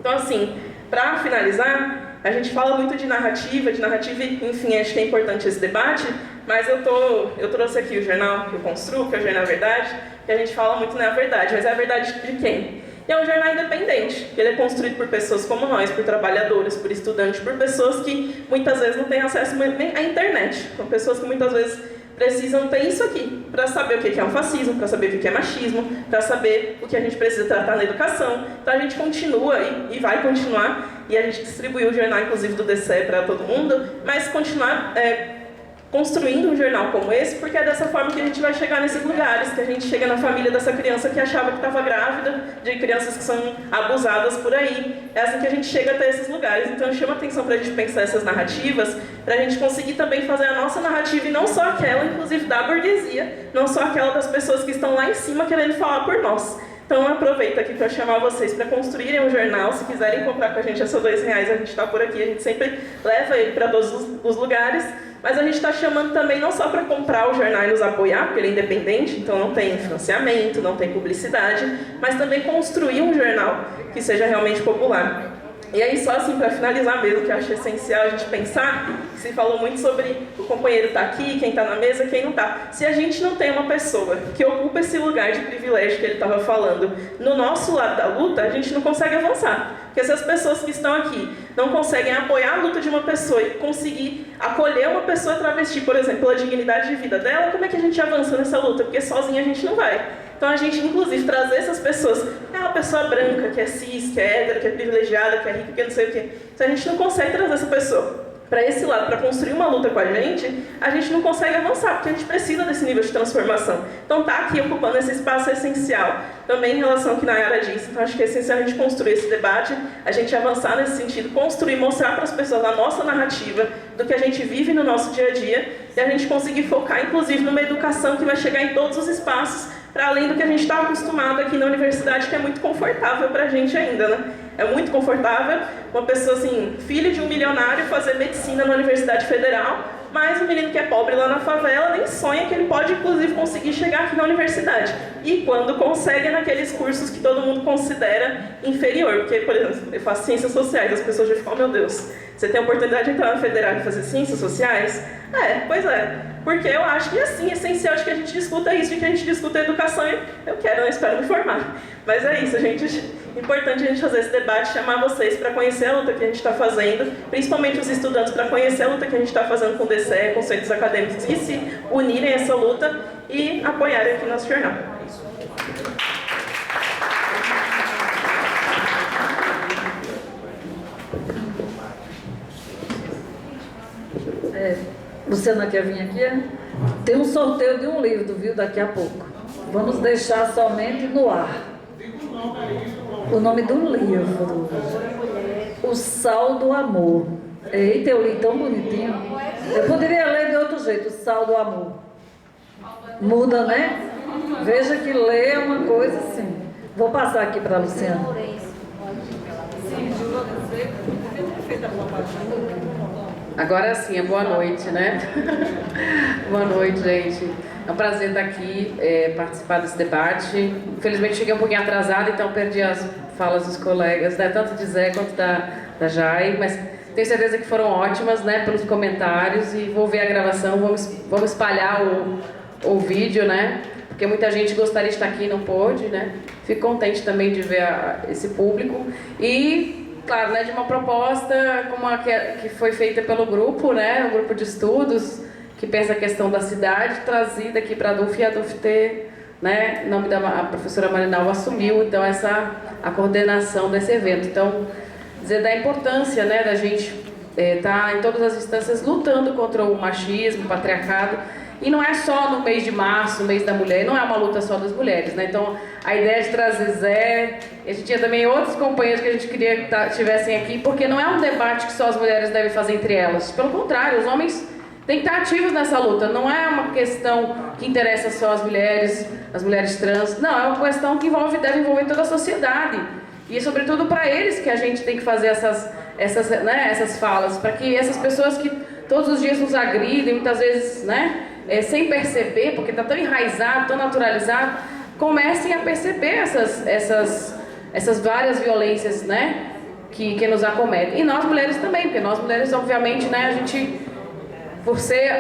Então, assim, para finalizar, a gente fala muito de narrativa, enfim, acho que é importante esse debate, mas eu trouxe aqui o jornal que eu construo, que é o Jornal Verdade, que a gente fala muito na verdade, mas é a verdade de quem? E é um jornal independente, ele é construído por pessoas como nós, por trabalhadores, por estudantes, por pessoas que muitas vezes não têm acesso nem à internet, são pessoas que muitas vezes precisam ter isso aqui, para saber o que é um fascismo, para saber o que é machismo, para saber o que a gente precisa tratar na educação. Então a gente continua e vai continuar, e a gente distribuiu o jornal, inclusive, do DCE para todo mundo, mas continuar construindo um jornal como esse, porque é dessa forma que a gente vai chegar nesses lugares, que a gente chega na família dessa criança que achava que estava grávida, de crianças que são abusadas por aí. É assim que a gente chega até esses lugares. Então chama atenção para a gente pensar essas narrativas, para a gente conseguir também fazer a nossa narrativa, e não só aquela, inclusive, da burguesia, não só aquela das pessoas que estão lá em cima querendo falar por nós. Então aproveito aqui para chamar vocês para construírem um jornal. Se quiserem comprar com a gente, é só R$2, a gente está por aqui, a gente sempre leva ele para todos os lugares. Mas a gente está chamando também não só para comprar o jornal e nos apoiar, porque ele é independente, então não tem financiamento, não tem publicidade, mas também construir um jornal que seja realmente popular. E aí, só assim, para finalizar mesmo, que eu acho essencial a gente pensar, que se falou muito sobre o companheiro estar aqui, quem está na mesa, quem não está. Se a gente não tem uma pessoa que ocupa esse lugar de privilégio que ele estava falando no nosso lado da luta, a gente não consegue avançar. Porque se as pessoas que estão aqui não conseguem apoiar a luta de uma pessoa e conseguir acolher uma pessoa travesti, por exemplo, pela dignidade de vida dela, como é que a gente avança nessa luta? Porque sozinha a gente não vai. Então a gente, inclusive, trazer essas pessoas, uma pessoa branca, que é cis, que é hétero, que é privilegiada, que é rica, que é não sei o quê. Se a gente não consegue trazer essa pessoa para esse lado, para construir uma luta com a gente não consegue avançar, porque a gente precisa desse nível de transformação. Então tá aqui ocupando esse espaço essencial, também em relação ao que Nayara disse. Então acho que é essencial a gente construir esse debate, a gente avançar nesse sentido, construir, mostrar para as pessoas a nossa narrativa, do que a gente vive no nosso dia a dia, e a gente conseguir focar, inclusive, numa educação que vai chegar em todos os espaços, para além do que a gente está acostumado aqui na universidade, que é muito confortável para a gente ainda, né? É muito confortável uma pessoa, assim, filho de um milionário, fazer medicina na Universidade Federal, mas o menino que é pobre lá na favela nem sonha que ele pode, inclusive, conseguir chegar aqui na universidade. E quando consegue, é naqueles cursos que todo mundo considera inferior. Porque, por exemplo, eu faço ciências sociais, as pessoas já ficam, oh, meu Deus, você tem a oportunidade de entrar na Federal e fazer ciências sociais? Pois é. Porque eu acho que, assim, é essencial de que a gente discuta isso, de que a gente discuta a educação, e eu quero, eu espero me formar. Mas é isso, gente. Importante a gente fazer esse debate, chamar vocês para conhecer a luta que a gente está fazendo, principalmente os estudantes, para conhecer a luta que a gente está fazendo com o DCE, com os centros acadêmicos, e se unirem a essa luta e apoiarem aqui o nosso jornal. Luciana quer vir aqui? Tem um sorteio de um livro, viu, daqui a pouco. Vamos deixar somente no ar. O nome do livro: O Sal do Amor. Eita, eu li tão bonitinho. Eu poderia ler de outro jeito: O Sal do Amor. Muda, né? Veja que ler é uma coisa assim. Vou passar aqui para a Luciana. Agora sim, boa noite, né? Boa noite, gente. É um prazer estar aqui, participar desse debate. Infelizmente cheguei um pouquinho atrasada, então perdi as falas dos colegas, né? Tanto de Zé quanto da Jai, mas tenho certeza que foram ótimas, né? Pelos comentários, e vou ver a gravação, vamos espalhar o vídeo, né? Porque muita gente gostaria de estar aqui e não pôde, né? Fico contente também de ver esse público. E claro, né, de uma proposta como a que foi feita pelo grupo, né, um grupo de estudos que pensa a questão da cidade, trazida aqui para a DUF, e a DUF ter, né, em nome da professora Marinalva assumiu, então, a coordenação desse evento. Então, dizer da importância, né, da gente estar em todas as instâncias lutando contra o machismo, o patriarcado. E não é só no mês de março, no mês da mulher, não é uma luta só das mulheres, né? Então, a ideia de trazer Zé, a gente tinha também outros companheiros que a gente queria que estivessem aqui, porque não é um debate que só as mulheres devem fazer entre elas. Pelo contrário, os homens têm que estar ativos nessa luta. Não é uma questão que interessa só as mulheres trans. Não, é uma questão que deve envolver toda a sociedade. E, sobretudo, para eles que a gente tem que fazer essas falas, para que essas pessoas que todos os dias nos agridem, muitas vezes, né? Sem perceber, porque está tão enraizado, tão naturalizado, comecem a perceber essas várias violências, né, que nos acometem. E nós mulheres também, porque nós mulheres, obviamente, né, a gente, por ser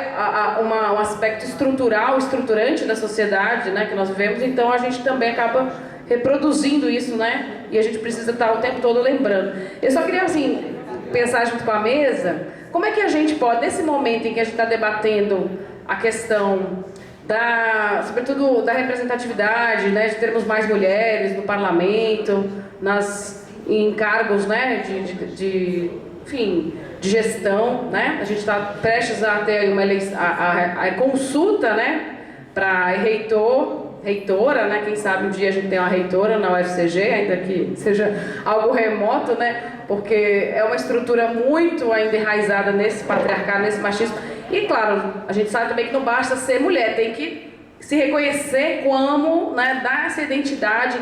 um aspecto estruturante da sociedade, né, que nós vivemos, então a gente também acaba reproduzindo isso, né, e a gente precisa estar o tempo todo lembrando. Eu só queria, assim, pensar junto com a mesa, como é que a gente pode, nesse momento em que a gente está debatendo a questão sobretudo da representatividade, né, de termos mais mulheres no parlamento, em cargos, né, de gestão, né? A gente está prestes a ter uma eleição, a consulta, né, para reitora, né? Quem sabe um dia a gente tem uma reitora na UFCG, ainda que seja algo remoto, né? Porque é uma estrutura muito ainda enraizada nesse patriarcado, nesse machismo. E, claro, a gente sabe também que não basta ser mulher, tem que se reconhecer como, né, dar essa identidade,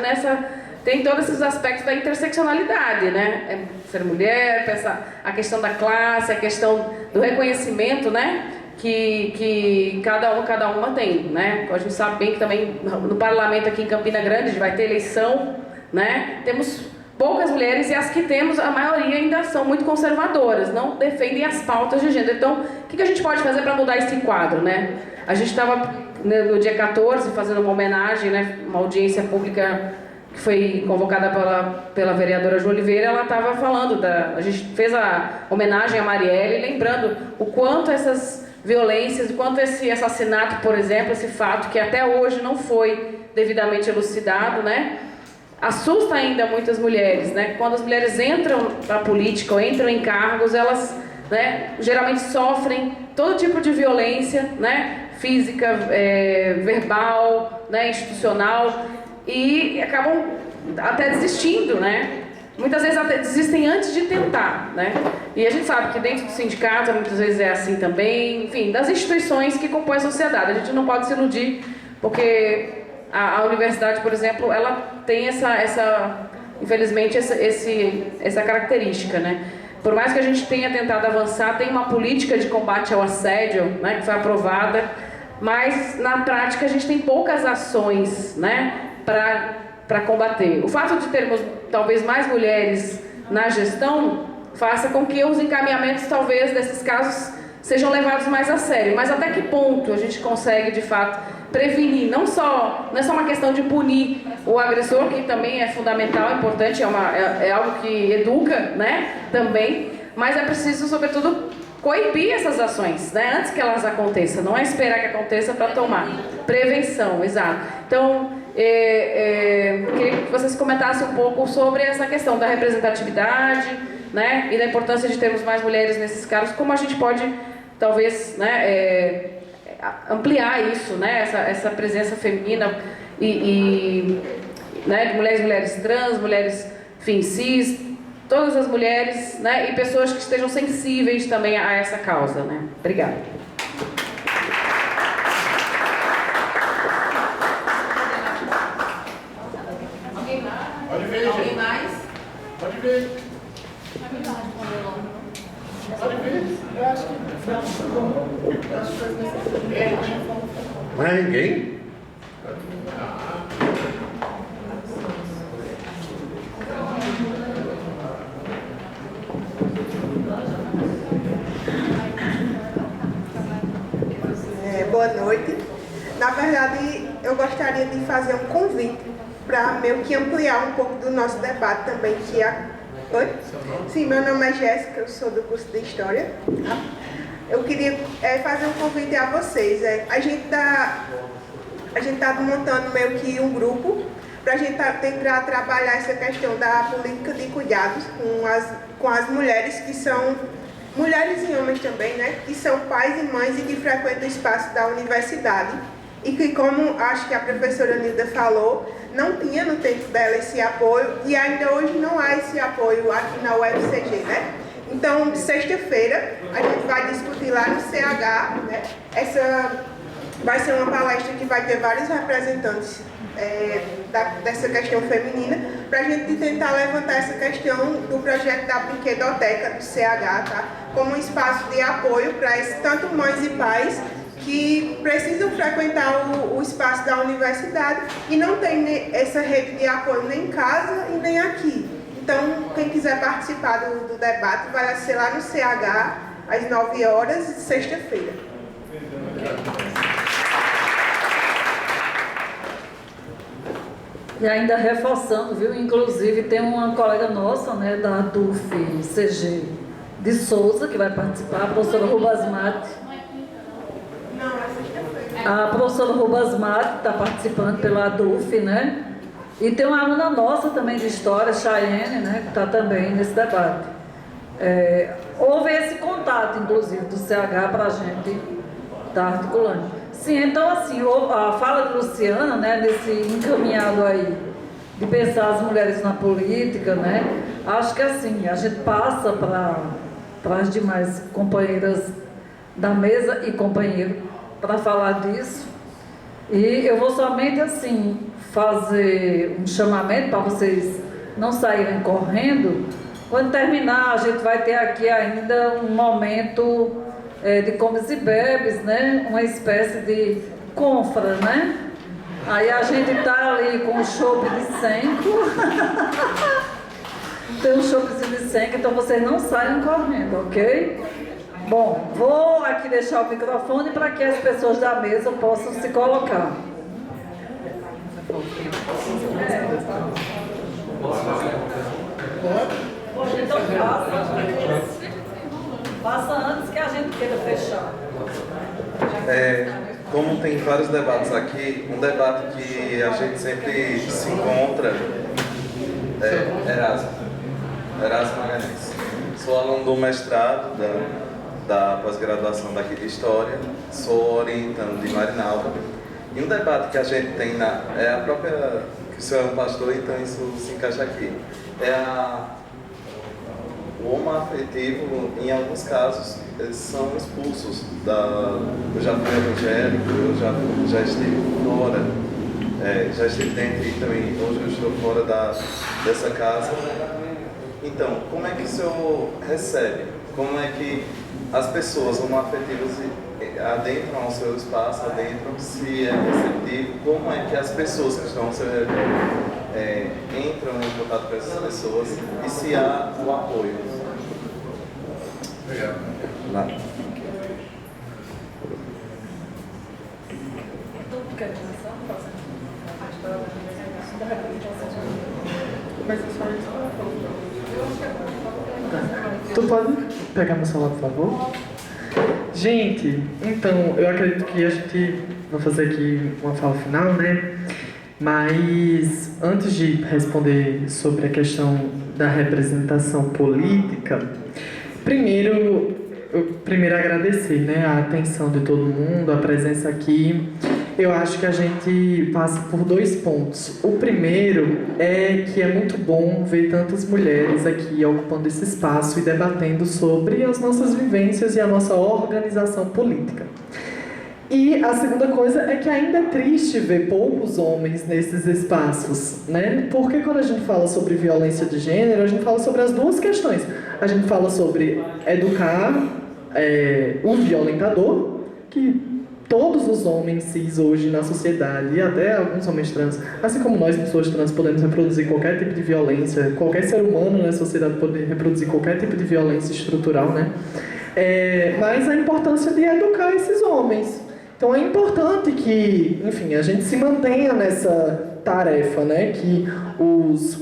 tem todos esses aspectos da interseccionalidade, né? Ser mulher, pensar a questão da classe, a questão do reconhecimento, né? Que cada uma tem, né? A gente sabe bem que também no parlamento aqui em Campina Grande a gente vai ter eleição, né? Temos poucas mulheres e as que temos, a maioria ainda são muito conservadoras, não defendem as pautas de gênero. Então, o que a gente pode fazer para mudar esse quadro, né? A gente estava no dia 14 fazendo uma homenagem, né? Uma audiência pública que foi convocada pela vereadora Ju Oliveira. Ela estava falando, a gente fez a homenagem a Marielle, lembrando o quanto essas violências, o quanto esse assassinato, por exemplo, esse fato que até hoje não foi devidamente elucidado, né? Assusta ainda muitas mulheres, né? Quando as mulheres entram na política ou entram em cargos, elas, né, geralmente sofrem todo tipo de violência, né? Física, verbal, né, institucional, e acabam até desistindo, né? Muitas vezes até desistem antes de tentar, né? E a gente sabe que dentro do sindicato muitas vezes é assim também, enfim, das instituições que compõem a sociedade. A gente não pode se iludir, porque a universidade, por exemplo, ela tem infelizmente, essa característica, né? Por mais que a gente tenha tentado avançar, tem uma política de combate ao assédio, né, que foi aprovada, mas na prática a gente tem poucas ações, né, para combater. O fato de termos talvez mais mulheres na gestão faça com que os encaminhamentos talvez desses casos sejam levados mais a sério. Mas até que ponto a gente consegue de fato prevenir? Não é só uma questão de punir o agressor, que também é fundamental, é importante, é algo que educa, né, também, mas é preciso, sobretudo, coibir essas ações, né, antes que elas aconteçam. Não é esperar que aconteça para tomar. Prevenção, exato. Então, queria que vocês comentassem um pouco sobre essa questão da representatividade, né, e da importância de termos mais mulheres nesses cargos, como a gente pode, talvez, né, ampliar isso, né, essa presença feminina né, de mulheres trans, mulheres, enfim, cis, todas as mulheres, né, e pessoas que estejam sensíveis também a essa causa, né. Obrigada. Pode ver, gente. Alguém mais? Pode ver. Pode ver. Eu acho que Mais ninguém? Boa noite. Na verdade, eu gostaria de fazer um convite para meio que ampliar um pouco do nosso debate também, que é... Oi? Sim, meu nome é Jéssica, eu sou do curso de História. Eu queria fazer um convite a vocês. A gente tá montando meio que um grupo para a gente tentar trabalhar essa questão da política de cuidados com as mulheres que são... Mulheres e homens também, né? Que são pais e mães e que frequentam o espaço da universidade. E que, como acho que a professora Nilda falou, não tinha no tempo dela esse apoio e ainda hoje não há esse apoio aqui na UFCG, né? Então, sexta-feira, a gente vai discutir lá no CH, né? Essa vai ser uma palestra que vai ter vários representantes dessa questão feminina, para a gente tentar levantar essa questão do projeto da brinquedoteca do CH, tá? Como um espaço de apoio para tanto mães e pais que precisam frequentar o espaço da universidade e não tem essa rede de apoio nem em casa e nem aqui. Então, quem quiser participar do debate vai ser lá no CH às 9 horas, sexta-feira. E ainda reforçando, viu? Inclusive tem uma colega nossa, né, da DUF-CG de Souza, que vai participar, a professora Rubas Mate. A professora Rubas Mate está participando pela DUF, né? E tem uma aluna nossa também de História, Chayenne, né, que está também nesse debate. Houve esse contato, inclusive, do CH para a gente estar articulando. Sim, então assim, a fala de Luciana, né, desse encaminhado aí, de pensar as mulheres na política, né, acho que assim, a gente passa para as demais companheiras da mesa e companheiro para falar disso. E eu vou somente assim, fazer um chamamento para vocês não saírem correndo. Quando terminar, a gente vai ter aqui ainda um momento de comes e bebes, né? Uma espécie de confra, né? Aí a gente tá ali com um chopp de 5. Tem um choppzinho de 5, então vocês não saiam correndo, ok? Bom, vou aqui deixar o microfone para que as pessoas da mesa possam se colocar. Então passa antes que a gente queira fechar. Como tem vários debates aqui, um debate que a gente sempre se encontra é Erasmo Magalhães. Sou aluno do mestrado da pós-graduação daqui de História, sou orientando de Marinalva. E um debate que a gente tem é a própria, que o senhor é um pastor, então isso se encaixa aqui. O homoafetivo, em alguns casos, eles são expulsos eu já fui evangélico, eu já estive fora, já estive dentro e também hoje eu estou fora dessa casa. Então, como é que o senhor recebe? Como é que as pessoas homoafetivas adentram ao seu espaço, adentram, se é receptivo? Como é que as pessoas que estão ao seu redor entram em contato com essas pessoas e se há o apoio? Obrigado. Lá. Tu pode pegar meu celular, por favor? Gente, então, eu acredito que a gente vai fazer aqui uma fala final, né? Mas, antes de responder sobre a questão da representação política, primeiro agradecer, né, a atenção de todo mundo, a presença aqui. Eu acho que a gente passa por 2 pontos. O primeiro é que é muito bom ver tantas mulheres aqui ocupando esse espaço e debatendo sobre as nossas vivências e a nossa organização política. E a segunda coisa é que ainda é triste ver poucos homens nesses espaços, né? Porque quando a gente fala sobre violência de gênero, a gente fala sobre as duas questões. A gente fala sobre educar o violentador, que todos os homens cis hoje na sociedade, e até alguns homens trans, assim como nós, pessoas trans, podemos reproduzir qualquer tipo de violência, qualquer ser humano na sociedade pode reproduzir qualquer tipo de violência estrutural, né? Mas a importância de educar esses homens. Então é importante que, enfim, a gente se mantenha nessa tarefa, né? Que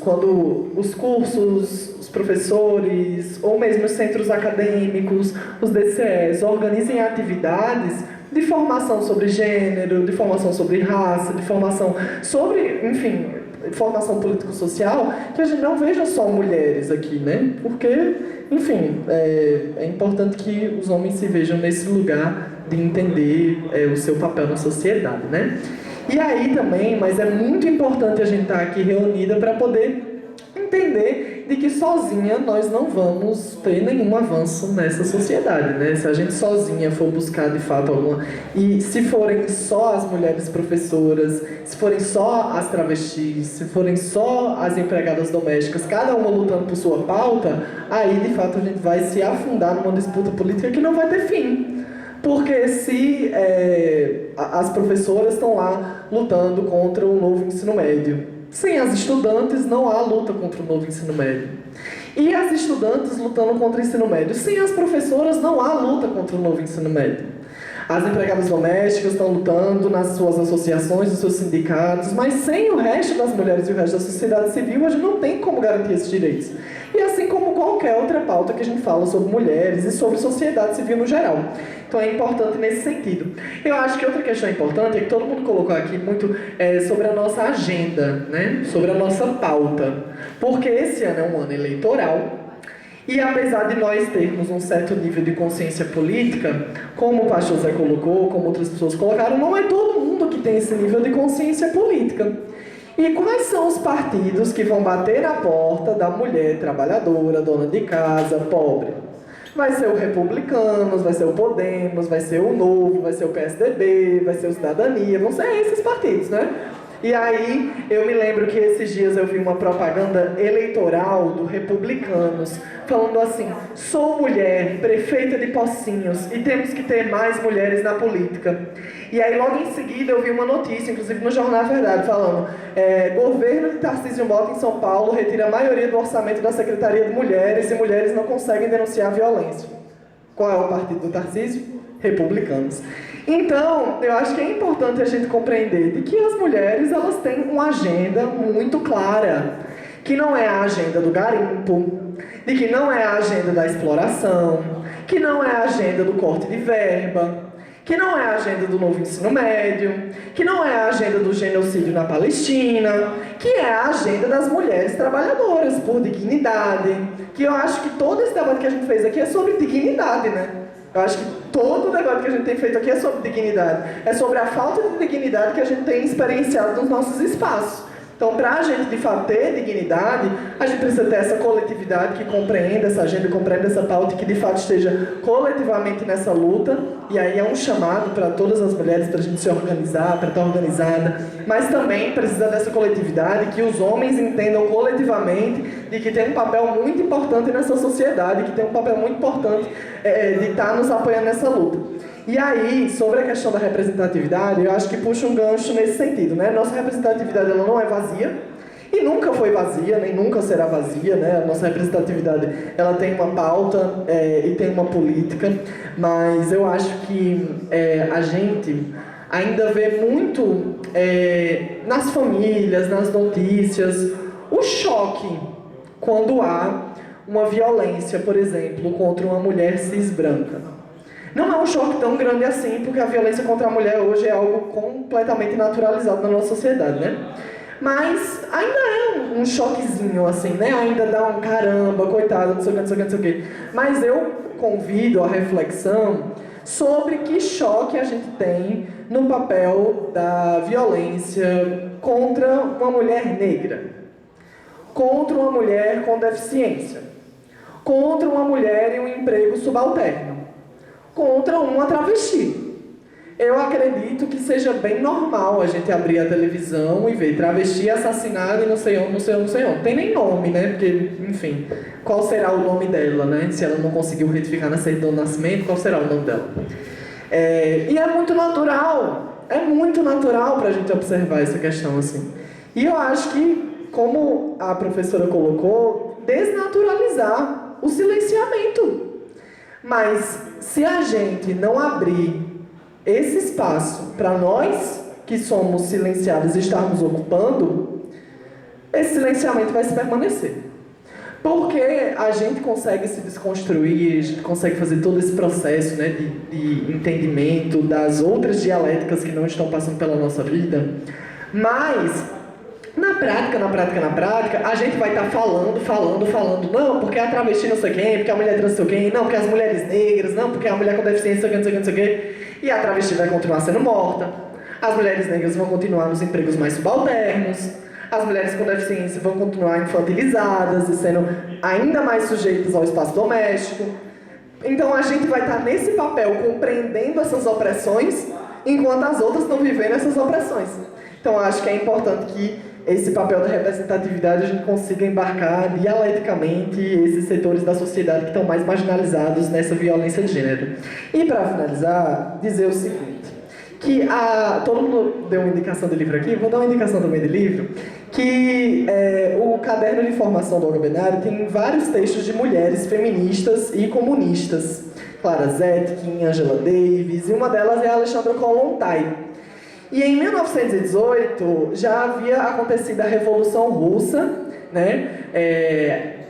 quando os cursos, os professores, ou mesmo os centros acadêmicos, os DCEs, organizem atividades de formação sobre gênero, de formação sobre raça, de formação sobre, enfim, formação político-social, que a gente não veja só mulheres aqui, né? Porque, enfim, é importante que os homens se vejam nesse lugar de entender o seu papel na sociedade, né? E aí também, mas é muito importante a gente estar aqui reunida para poder entender de que sozinha nós não vamos ter nenhum avanço nessa sociedade, né? Se a gente sozinha for buscar de fato alguma... E se forem só as mulheres professoras, se forem só as travestis, se forem só as empregadas domésticas, cada uma lutando por sua pauta, aí de fato a gente vai se afundar numa disputa política que não vai ter fim. Porque se as professoras estão lá lutando contra o novo ensino médio, sem as estudantes não há luta contra o novo ensino médio. E as estudantes lutando contra o ensino médio, sem as professoras não há luta contra o novo ensino médio. As empregadas domésticas estão lutando nas suas associações, nos seus sindicatos, mas sem o resto das mulheres e o resto da sociedade civil, a gente não tem como garantir esses direitos. E assim como qualquer outra pauta que a gente fala sobre mulheres e sobre sociedade civil no geral. Então é importante nesse sentido. Eu acho que outra questão importante é que todo mundo colocou aqui muito sobre a nossa agenda, né? Sobre a nossa pauta. Porque esse ano é um ano eleitoral. E apesar de nós termos um certo nível de consciência política, como o pastor Zé colocou, como outras pessoas colocaram, não é todo mundo que tem esse nível de consciência política. E quais são os partidos que vão bater na porta da mulher trabalhadora, dona de casa, pobre? Vai ser o Republicanos, vai ser o Podemos, vai ser o Novo, vai ser o PSDB, vai ser o Cidadania, vão ser esses partidos, né? E aí, eu me lembro que esses dias eu vi uma propaganda eleitoral do Republicanos, falando assim: sou mulher, prefeita de Pocinhos, e temos que ter mais mulheres na política. E aí, logo em seguida, eu vi uma notícia, inclusive no Jornal Verdade, falando: governo de Tarcísio Mota em São Paulo retira a maioria do orçamento da Secretaria de Mulheres e mulheres não conseguem denunciar a violência. Qual é o partido do Tarcísio? Republicanos. Então, eu acho que é importante a gente compreender de que as mulheres, elas têm uma agenda muito clara, que não é a agenda do garimpo, de que não é a agenda da exploração, que não é a agenda do corte de verba, que não é a agenda do novo ensino médio, que não é a agenda do genocídio na Palestina, que é a agenda das mulheres trabalhadoras por dignidade, que eu acho que todo esse debate que a gente fez aqui é sobre dignidade, né? Eu acho que todo o debate que a gente tem feito aqui é sobre dignidade. É sobre a falta de dignidade que a gente tem experienciado nos nossos espaços. Então, para a gente, de fato, ter dignidade, a gente precisa ter essa coletividade que compreenda essa agenda, compreenda essa pauta e que, de fato, esteja coletivamente nessa luta. E aí é um chamado para todas as mulheres, para a gente se organizar, para estar organizada. Mas também precisa dessa coletividade, que os homens entendam coletivamente de que tem um papel muito importante nessa sociedade, que tem um papel muito importante de estar nos apoiando nessa luta. E aí, sobre a questão da representatividade, eu acho que puxa um gancho nesse sentido, né? Nossa representatividade, ela não é vazia, e nunca foi vazia, nem nunca será vazia, né? A nossa representatividade, ela tem uma pauta e tem uma política, mas eu acho que a gente ainda vê muito nas famílias, nas notícias, o choque quando há uma violência, por exemplo, contra uma mulher cis branca. Não é um choque tão grande assim, porque a violência contra a mulher hoje é algo completamente naturalizado na nossa sociedade, né? Mas ainda é um choquezinho, assim, né? Ainda dá um caramba, coitada, não sei o que, não sei o que, não sei o que. Mas eu convido a reflexão sobre que choque a gente tem no papel da violência contra uma mulher negra, contra uma mulher com deficiência, contra uma mulher em um emprego subalterno, contra uma travesti. eu acredito que seja bem normal a gente abrir a televisão e ver travesti assassinada e não sei onde, não sei onde, não sei onde. Tem nem nome, né? Porque, enfim, qual será o nome dela, né? Se ela não conseguiu retificar na certidão do nascimento, qual será o nome dela? E é muito natural para a gente observar essa questão, assim. E eu acho que, como a professora colocou, desnaturalizar o silenciamento. Mas se a gente não abrir esse espaço para nós que somos silenciados estarmos ocupando, esse silenciamento vai se permanecer. Porque a gente consegue se desconstruir, a gente consegue fazer todo esse processo, né, de entendimento das outras dialéticas que não estão passando pela nossa vida, mas na prática, a gente vai estar falando, não, porque a travesti não sei quem, porque a mulher trans não sei quem, não, porque as mulheres negras, não, porque a mulher com deficiência não sei quem, e a travesti vai continuar sendo morta, as mulheres negras vão continuar nos empregos mais subalternos, as mulheres com deficiência vão continuar infantilizadas e sendo ainda mais sujeitas ao espaço doméstico. Então a gente vai estar nesse papel compreendendo essas opressões, enquanto as outras estão vivendo essas opressões. Então eu acho que é importante que esse papel da representatividade a gente consiga embarcar dialeticamente esses setores da sociedade que estão mais marginalizados nessa violência de gênero. E para finalizar, dizer o seguinte, que todo mundo deu uma indicação de livro aqui, vou dar uma indicação também de livro, que o caderno de formação do Olga Benário tem vários textos de mulheres feministas e comunistas, Clara Zetkin, Angela Davis, e uma delas é a Alexandra Kollontai. E em 1918 já havia acontecido a Revolução Russa, né?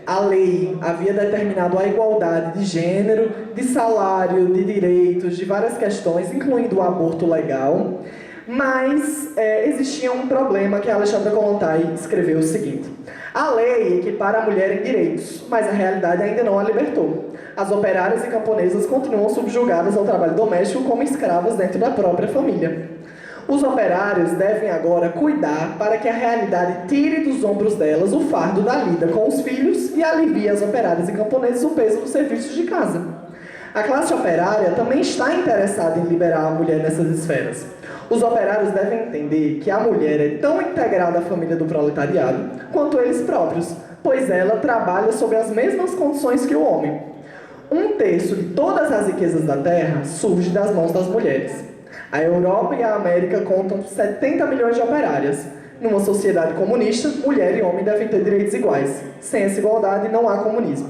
A lei havia determinado a igualdade de gênero, de salário, de direitos, de várias questões, incluindo o aborto legal, mas existia um problema que a Alexandra Kollontai escreveu o seguinte: a lei equipara a mulher em direitos, mas a realidade ainda não a libertou. As operárias e camponesas continuam subjugadas ao trabalho doméstico como escravas dentro da própria família. Os operários devem agora cuidar para que a realidade tire dos ombros delas o fardo da lida com os filhos e alivie às operárias e camponeses o peso dos serviços de casa. A classe operária também está interessada em liberar a mulher nessas esferas. Os operários devem entender que a mulher é tão integrada à família do proletariado quanto eles próprios, pois ela trabalha sob as mesmas condições que o homem. 1/3 de todas as riquezas da terra surge das mãos das mulheres. A Europa e a América contam 70 milhões de operárias. Numa sociedade comunista, mulher e homem devem ter direitos iguais. Sem essa igualdade, não há comunismo.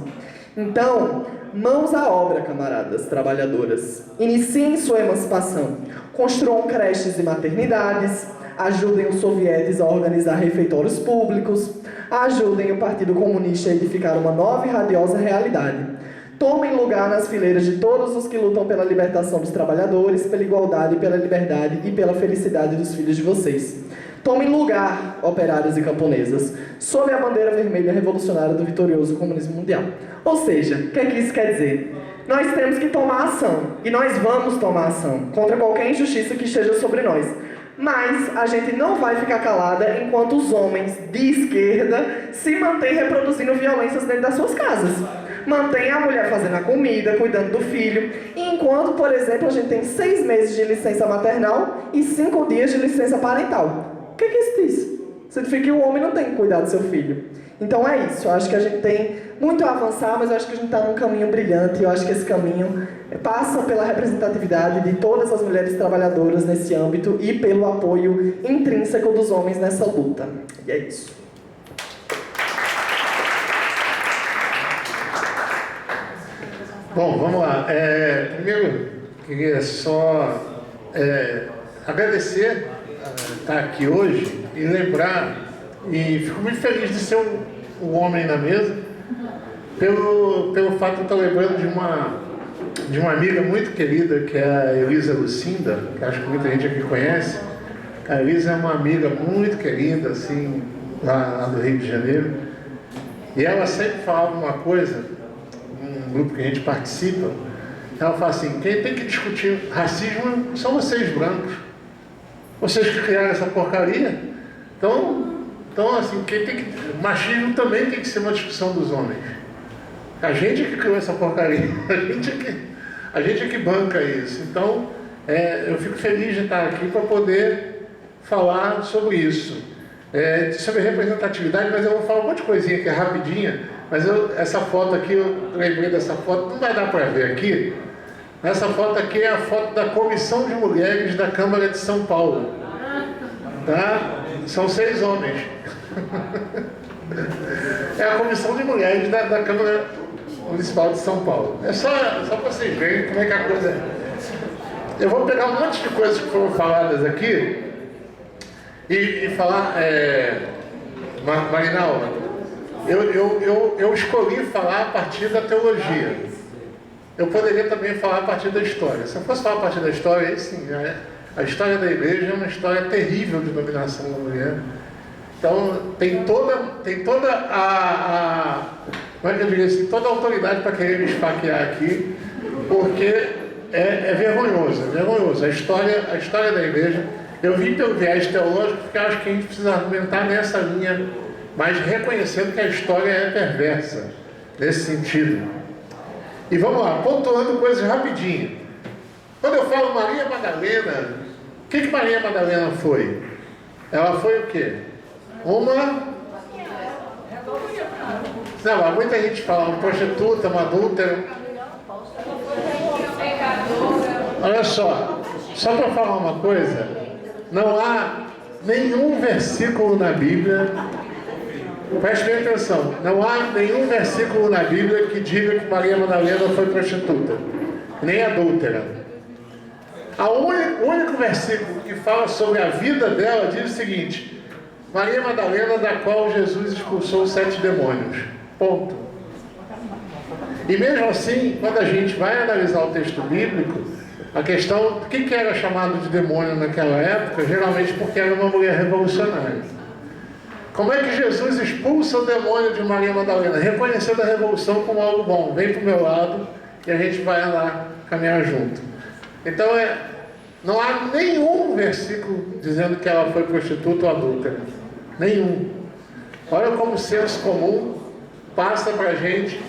Então, mãos à obra, camaradas trabalhadoras. Iniciem sua emancipação. Construam creches e maternidades. Ajudem os sovietes a organizar refeitórios públicos. Ajudem o Partido Comunista a edificar uma nova e radiosa realidade. Tomem lugar nas fileiras de todos os que lutam pela libertação dos trabalhadores, pela igualdade, pela liberdade e pela felicidade dos filhos de vocês. Tomem lugar, operários e camponesas, sob a bandeira vermelha revolucionária do vitorioso comunismo mundial. Ou seja, o que isso quer dizer? Nós temos que tomar ação, e nós vamos tomar ação, contra qualquer injustiça que esteja sobre nós. Mas a gente não vai ficar calada enquanto os homens de esquerda se mantêm reproduzindo violências dentro das suas casas. Mantém a mulher fazendo a comida, cuidando do filho, enquanto, por exemplo, a gente tem 6 meses de licença maternal e 5 dias de licença parental. O que isso diz? Significa que o homem não tem que cuidar do seu filho. Então é isso, eu acho que a gente tem muito a avançar, mas eu acho que a gente está num caminho brilhante, e eu acho que esse caminho passa pela representatividade de todas as mulheres trabalhadoras nesse âmbito e pelo apoio intrínseco dos homens nessa luta. E é isso. Bom, vamos lá. Primeiro, queria só agradecer estar aqui hoje e lembrar, e fico muito feliz de ser um homem na mesa, pelo fato de eu estar lembrando de uma amiga muito querida, que é a Elisa Lucinda, que acho que muita gente aqui conhece. A Elisa é uma amiga muito querida, assim, lá do Rio de Janeiro, e ela sempre falava uma coisa, um grupo que a gente participa, ela fala assim: quem tem que discutir racismo são vocês brancos, vocês que criaram essa porcaria. Então assim, machismo também tem que ser uma discussão dos homens. A gente é que criou essa porcaria, a gente é que banca isso. Então, eu fico feliz de estar aqui para poder falar sobre isso. Sobre representatividade, mas eu vou falar um monte de coisinha aqui rapidinha, mas essa foto aqui, eu lembrei dessa foto, não vai dar para ver aqui. Essa foto aqui é a foto da Comissão de Mulheres da Câmara de São Paulo. Tá? São 6 homens. É a Comissão de Mulheres da Câmara Municipal de São Paulo. É só para vocês verem como é que a coisa é. Eu vou pegar um monte de coisas que foram faladas aqui e falar, Marinalva, eu escolhi falar a partir da teologia. Eu poderia também falar a partir da história. Se eu fosse falar a partir da história, aí sim, a história da igreja é uma história terrível de dominação da mulher. Então, tem toda como é que eu digo assim, toda a autoridade para querer me esfaquear aqui, porque é vergonhoso, é vergonhoso. A história da igreja, eu vim pelo viés teológico, porque eu acho que a gente precisa argumentar nessa linha, mas reconhecendo que a história é perversa, nesse sentido. E vamos lá, pontuando coisas rapidinho. Quando eu falo Maria Madalena, o que Maria Madalena foi? Ela foi o quê? Uma... Não, muita gente fala uma prostituta, uma adúltera. Olha só para falar uma coisa, não há nenhum versículo na Bíblia, preste bem atenção, não há nenhum versículo na Bíblia que diga que Maria Madalena foi prostituta, nem adúltera. O único versículo que fala sobre a vida dela diz o seguinte: Maria Madalena, da qual Jesus expulsou 7 demônios. Ponto. E mesmo assim, quando a gente vai analisar o texto bíblico, a questão, o que era chamado de demônio naquela época, geralmente porque era uma mulher revolucionária. Como é que Jesus expulsa o demônio de Maria Madalena? Reconhecendo a revolução como algo bom. Vem para o meu lado e a gente vai lá caminhar junto. Então, não há nenhum versículo dizendo que ela foi prostituta ou adúltera. Nenhum. Olha como o senso comum passa para a gente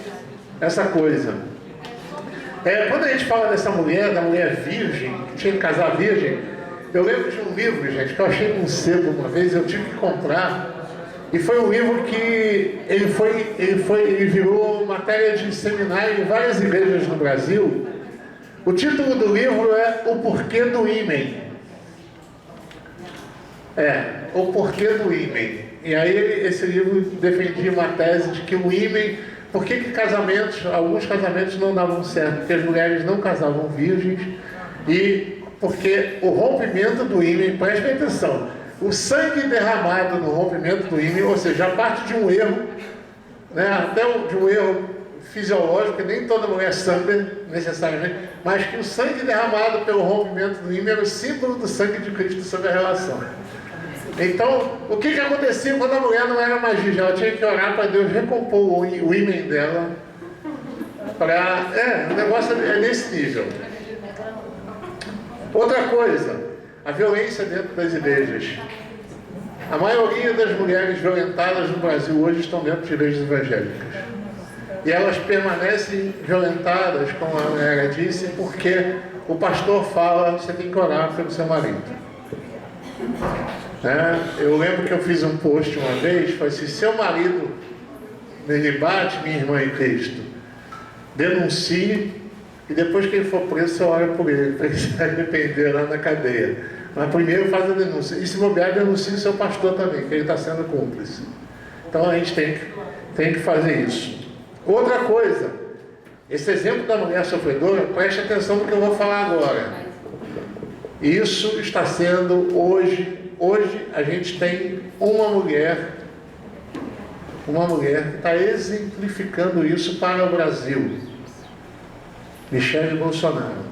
essa coisa. Quando a gente fala dessa mulher, da mulher virgem, que tinha que casar virgem, eu lembro de um livro, gente, que eu achei num sebo uma vez, eu tive que comprar. E foi um livro que ele virou matéria de seminário em várias igrejas no Brasil. O título do livro é O Porquê do Ímen. O Porquê do Ímen. E aí esse livro defendia uma tese de que o ímen, por que alguns casamentos não davam certo? Porque as mulheres não casavam virgens e porque o rompimento do ímen, preste atenção, o sangue derramado no rompimento do ímen, ou seja, a parte de um erro, né, até de um erro fisiológico, que nem toda mulher sangra necessariamente, mas que o sangue derramado pelo rompimento do ímen era o símbolo do sangue de Cristo sobre a relação. Então, o que acontecia quando a mulher não era mais virgem? Ela tinha que orar para Deus recompor o ímen dela. O negócio é nesse nível. Outra coisa, a violência dentro das igrejas. A maioria das mulheres violentadas no Brasil hoje estão dentro de igrejas evangélicas. E elas permanecem violentadas, como a Ana disse, porque o pastor fala, você tem que orar pelo seu marido. Eu lembro que eu fiz um post uma vez, falei assim: seu marido ele bate, minha irmã em Cristo, denuncie, e depois que ele for preso, você ora por ele, para ele se arrepender lá na cadeia. Mas primeiro faz a denúncia. E se bobear, denuncie o seu pastor também, que ele está sendo cúmplice. Então a gente tem que fazer isso. Outra coisa, esse exemplo da mulher sofredora, preste atenção no que eu vou falar agora. Isso está sendo hoje a gente tem uma mulher que está exemplificando isso para o Brasil. Michele Bolsonaro.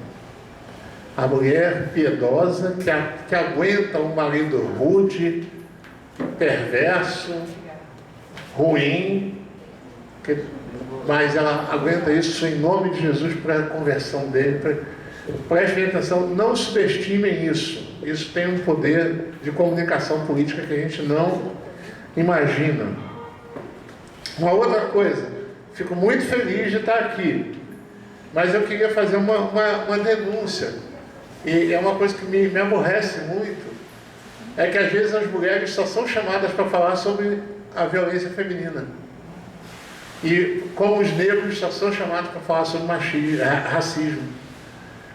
A mulher piedosa que aguenta um marido rude, perverso, ruim, mas ela aguenta isso em nome de Jesus para a conversão dele. Prestem atenção, não subestimem isso. Isso tem um poder de comunicação política que a gente não imagina. Uma outra coisa, fico muito feliz de estar aqui, mas eu queria fazer uma denúncia. e é uma coisa que me aborrece muito, é que às vezes as mulheres só são chamadas para falar sobre a violência feminina. E como os negros só são chamados para falar sobre machismo, racismo.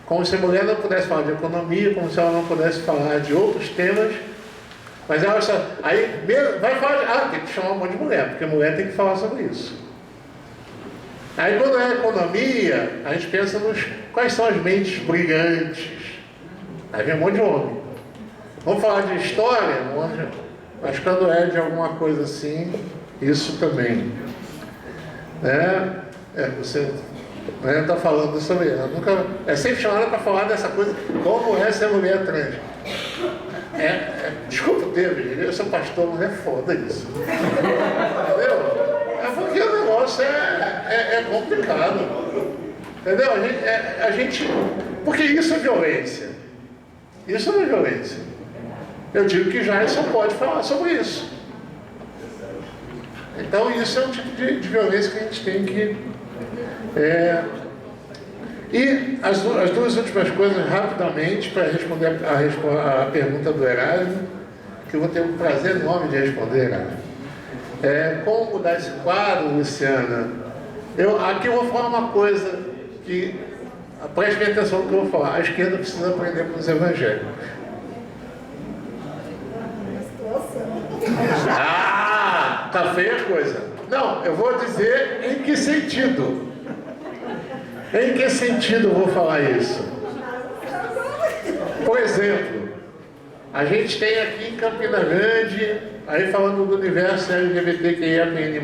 Como se a mulher não pudesse falar de economia, como se ela não pudesse falar de outros temas. Mas ela só... Aí vai falar tem que chamar um monte de mulher, porque a mulher tem que falar sobre isso. Aí quando é economia, a gente pensa nos quais são as mentes brilhantes. Aí vem um monte de homem. Vamos falar de história, mas quando é de alguma coisa assim, isso também. Você está falando sobre ela. É sempre chamada para falar dessa coisa, como é ser mulher trans. Desculpa o termo, eu sou pastor, mas é foda isso. Entendeu? É porque o negócio é complicado. Entendeu? Porque isso é violência. Isso não é violência. Eu digo que já só pode falar sobre isso. Então isso é um tipo de violência que a gente tem que... E as duas últimas coisas, rapidamente, para responder a pergunta do Erasmo, que eu vou ter um prazer enorme de responder, Erasmo. Como mudar esse quadro, Luciana? Aqui eu vou falar uma coisa que... Preste bem atenção no que eu vou falar. A esquerda precisa aprender com os evangélicos. Tá feia a coisa. Não, eu vou dizer em que sentido. Em que sentido eu vou falar isso? Por exemplo, a gente tem aqui em Campina Grande, aí falando do universo LGBTQIAPN+,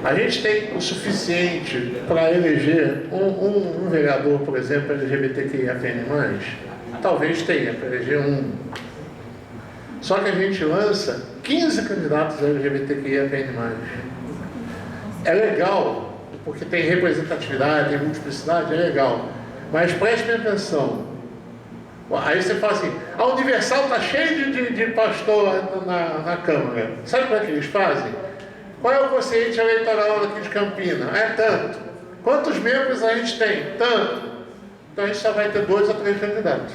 a gente tem o suficiente para eleger um vereador, por exemplo, LGBTQIAPN+, talvez tenha, para eleger um. Só que a gente lança 15 candidatos LGBTQIAPN+. É legal, porque tem representatividade, tem multiplicidade, é legal. Mas preste bem atenção. Aí você fala assim, a Universal está cheia de pastor na Câmara. Sabe como é que eles fazem? Qual é o quociente eleitoral aqui de Campina? É tanto. Quantos membros a gente tem? Tanto. Então a gente só vai ter 2 ou 3 candidatos.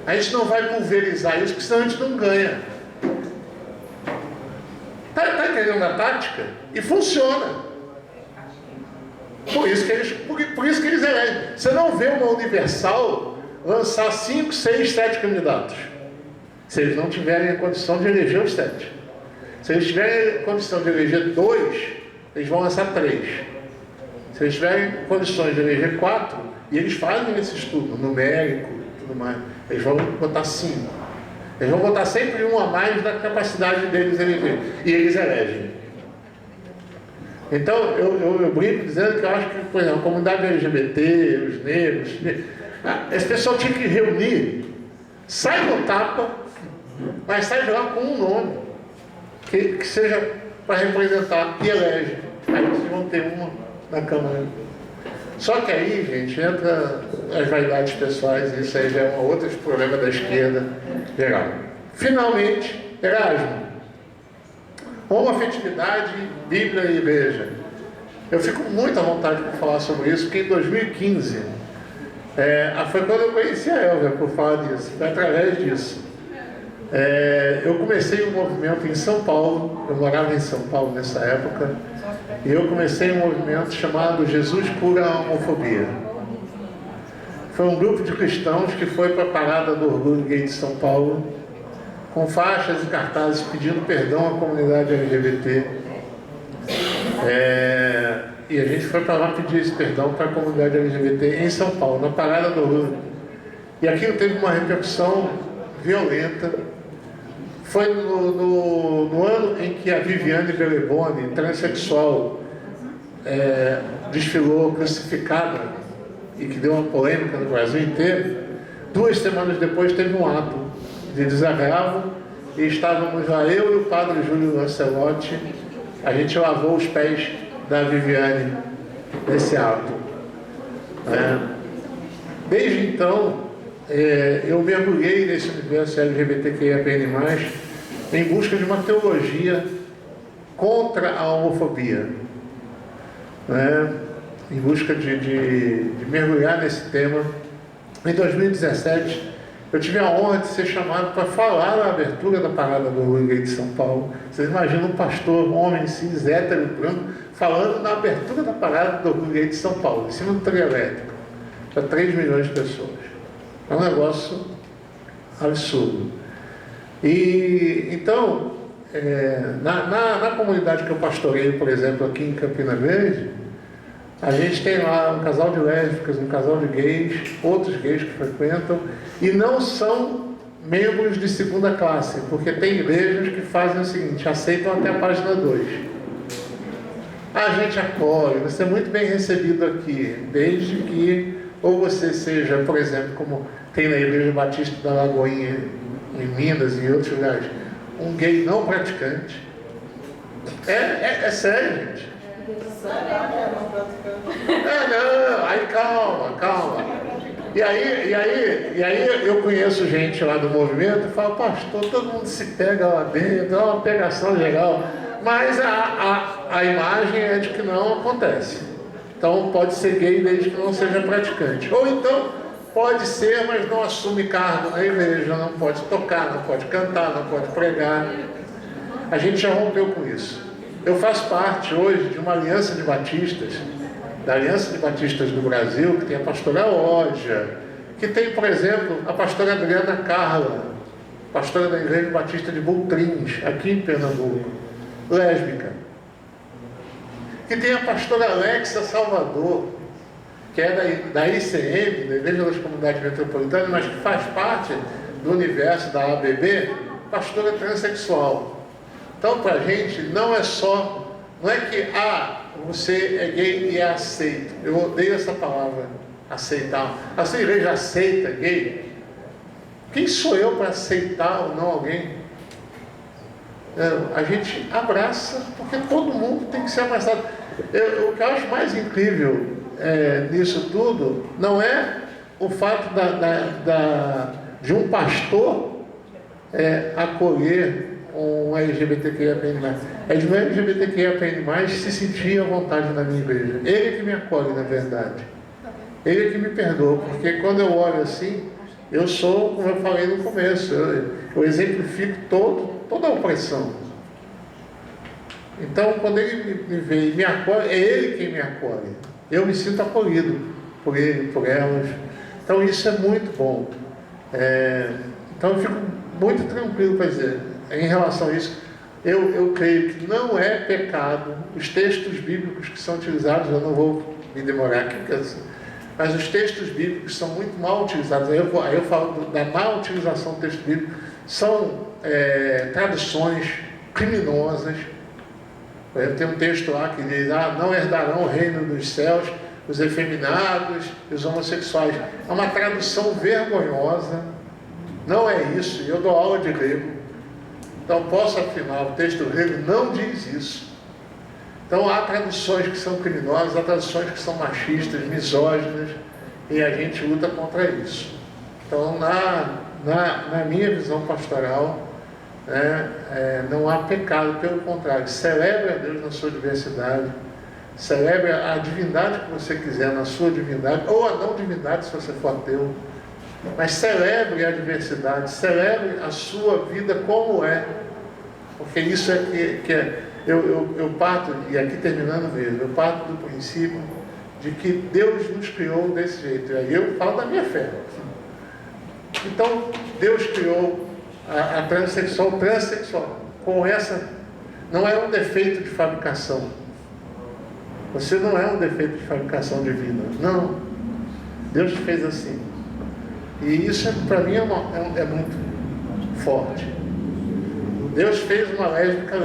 A gente não vai pulverizar isso, porque senão a gente não ganha. Tá entendendo a tática? E funciona. Por isso que eles elegem. Você não vê uma Universal lançar 5, 6, 7 candidatos. Se eles não tiverem a condição de eleger os 7. Se eles tiverem a condição de eleger 2, eles vão lançar 3. Se eles tiverem condições de eleger 4, e eles fazem esse estudo numérico, tudo mais, eles vão botar 5. Eles vão botar sempre um a mais da capacidade deles eleger. E eles elegem. Então, eu brinco dizendo que eu acho que, por exemplo, a comunidade LGBT, os negros, esse pessoal tinha que reunir, sai no tapa, mas sai jogar com um nome, que seja para representar e elege. Aí vocês vão ter uma na Câmara. Só que aí, gente, entra as vaidades pessoais, e isso aí já é um outro problema da esquerda geral. Finalmente, Erasmo. Homoafetividade, Bíblia e Igreja. Eu fico muito à vontade para falar sobre isso, porque em 2015, foi quando eu conheci a Elvia por falar disso, foi através disso. Eu comecei um movimento em São Paulo, eu morava em São Paulo nessa época, e eu comecei um movimento chamado Jesus Cura a Homofobia. Foi um grupo de cristãos que foi para a Parada do Orgulho Gay de São Paulo, com faixas e cartazes pedindo perdão à comunidade LGBT. E a gente foi para lá pedir esse perdão para a comunidade LGBT em São Paulo, na Parada do Orgulho. E aquilo teve uma repercussão violenta. Foi no ano em que a Viviane Beleboni, transexual, desfilou crucificada e que deu uma polêmica no Brasil inteiro. 2 semanas depois teve um ato de desagravo e estávamos lá, eu e o padre Júlio Lancelotti, a gente lavou os pés da Viviane nesse ato. Desde então, eu mergulhei nesse universo LGBTQIAPN+, em busca de uma teologia contra a homofobia. em busca de mergulhar nesse tema. Em 2017, eu tive a honra de ser chamado para falar na abertura da Parada do Orgulho Gay de São Paulo. Vocês imaginam um pastor, um homem cis, hétero, branco, falando na abertura da Parada do Orgulho Gay de São Paulo, em cima do trio elétrico, para 3 milhões de pessoas. É um negócio absurdo. E, então, na comunidade que eu pastoreio, por exemplo, aqui em Campina Grande, a gente tem lá um casal de lésbicas, um casal de gays, outros gays que frequentam, e não são membros de segunda classe, porque tem igrejas que fazem o seguinte, aceitam até a página 2. A gente acolhe, você é muito bem recebido aqui, desde que ou você seja, por exemplo, como tem na Igreja Batista da Lagoinha, em Minas e em outros lugares, um gay não praticante. É sério, gente. Não, aí calma. E aí eu conheço gente lá do movimento e falo, pastor, todo mundo se pega lá dentro, é uma pegação legal, mas a imagem é de que não acontece. Então pode ser gay desde que não seja praticante. Ou então pode ser, mas não assume cargo na igreja, não pode tocar, não pode cantar, não pode pregar. A gente já rompeu com isso. Eu faço parte hoje de uma aliança de batistas, da Aliança de Batistas do Brasil, que tem a pastora Ódia, que tem, por exemplo, a pastora Adriana Carla, pastora da Igreja Batista de Bultrins, aqui em Pernambuco, lésbica. Que tem a pastora Alexa Salvador, que é da ICM, da Igreja das Comunidades Metropolitanas, mas que faz parte do universo da ABB, pastora transexual. Então, para a gente, não é que você é gay e é aceito. Eu odeio essa palavra, aceitar. A sua igreja aceita gay? Quem sou eu para aceitar ou não alguém? A gente abraça, porque todo mundo tem que ser abraçado. O que eu acho mais incrível nisso tudo não é o fato de um pastor acolher um LGBTQIAPN+. É de um LGBTQIAPN+, se sentir à vontade na minha igreja. Ele é que me acolhe, na verdade. Ele é que me perdoa, porque quando eu olho assim, eu sou, como eu falei no começo, eu exemplifico toda a opressão. Então, quando ele me vê e me acolhe, é ele quem me acolhe. Eu me sinto acolhido por ele, por elas. Então, isso é muito bom. Então, eu fico muito tranquilo para dizer, em relação a isso, eu creio que não é pecado os textos bíblicos que são utilizados, eu não vou me demorar aqui, mas os textos bíblicos são muito mal utilizados. Aí eu falo da mal utilização do texto bíblico, são traduções criminosas. Tem um texto lá que diz, não herdarão o reino dos céus os efeminados e os homossexuais. É uma tradução vergonhosa, não é isso, e eu dou aula de grego. Então, posso afirmar, o texto grego não diz isso. Então, há traduções que são criminosas, há traduções que são machistas, misóginas, e a gente luta contra isso. Então, na minha visão pastoral, não há pecado, pelo contrário, celebre a Deus na sua diversidade, celebre a divindade que você quiser na sua divindade, ou a não divindade se você for ateu. Mas celebre a diversidade, celebre a sua vida como é, porque isso é que eu parto, e aqui terminando mesmo, eu parto do princípio de que Deus nos criou desse jeito, e aí eu falo da minha fé. Então, Deus criou a transexual, com essa, não é um defeito de fabricação, você não é um defeito de fabricação divina, não, Deus te fez assim. E isso, para mim, é muito forte. Deus fez uma lésbica,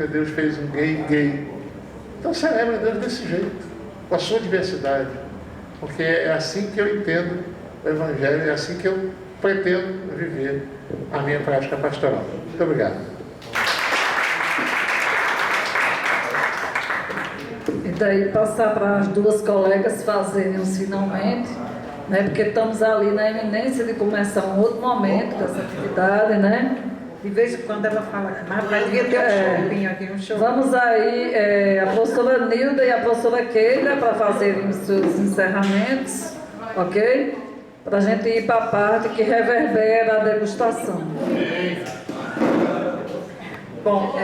Deus fez um gay. Então, celebra Deus desse jeito, com a sua diversidade. Porque é assim que eu entendo o Evangelho, é assim que eu pretendo viver a minha prática pastoral. Muito obrigado. E daí passar para as duas colegas fazerem os finalmente, né? Porque estamos ali na iminência de começar um outro momento dessa atividade, né? De vez em quando ela fala, mas devia ter um shopping aqui, um shopping. Vamos aí, a professora Nilda e a professora Keila para fazerem os seus encerramentos, ok? Para a gente ir para a parte que reverbera a degustação. Bom,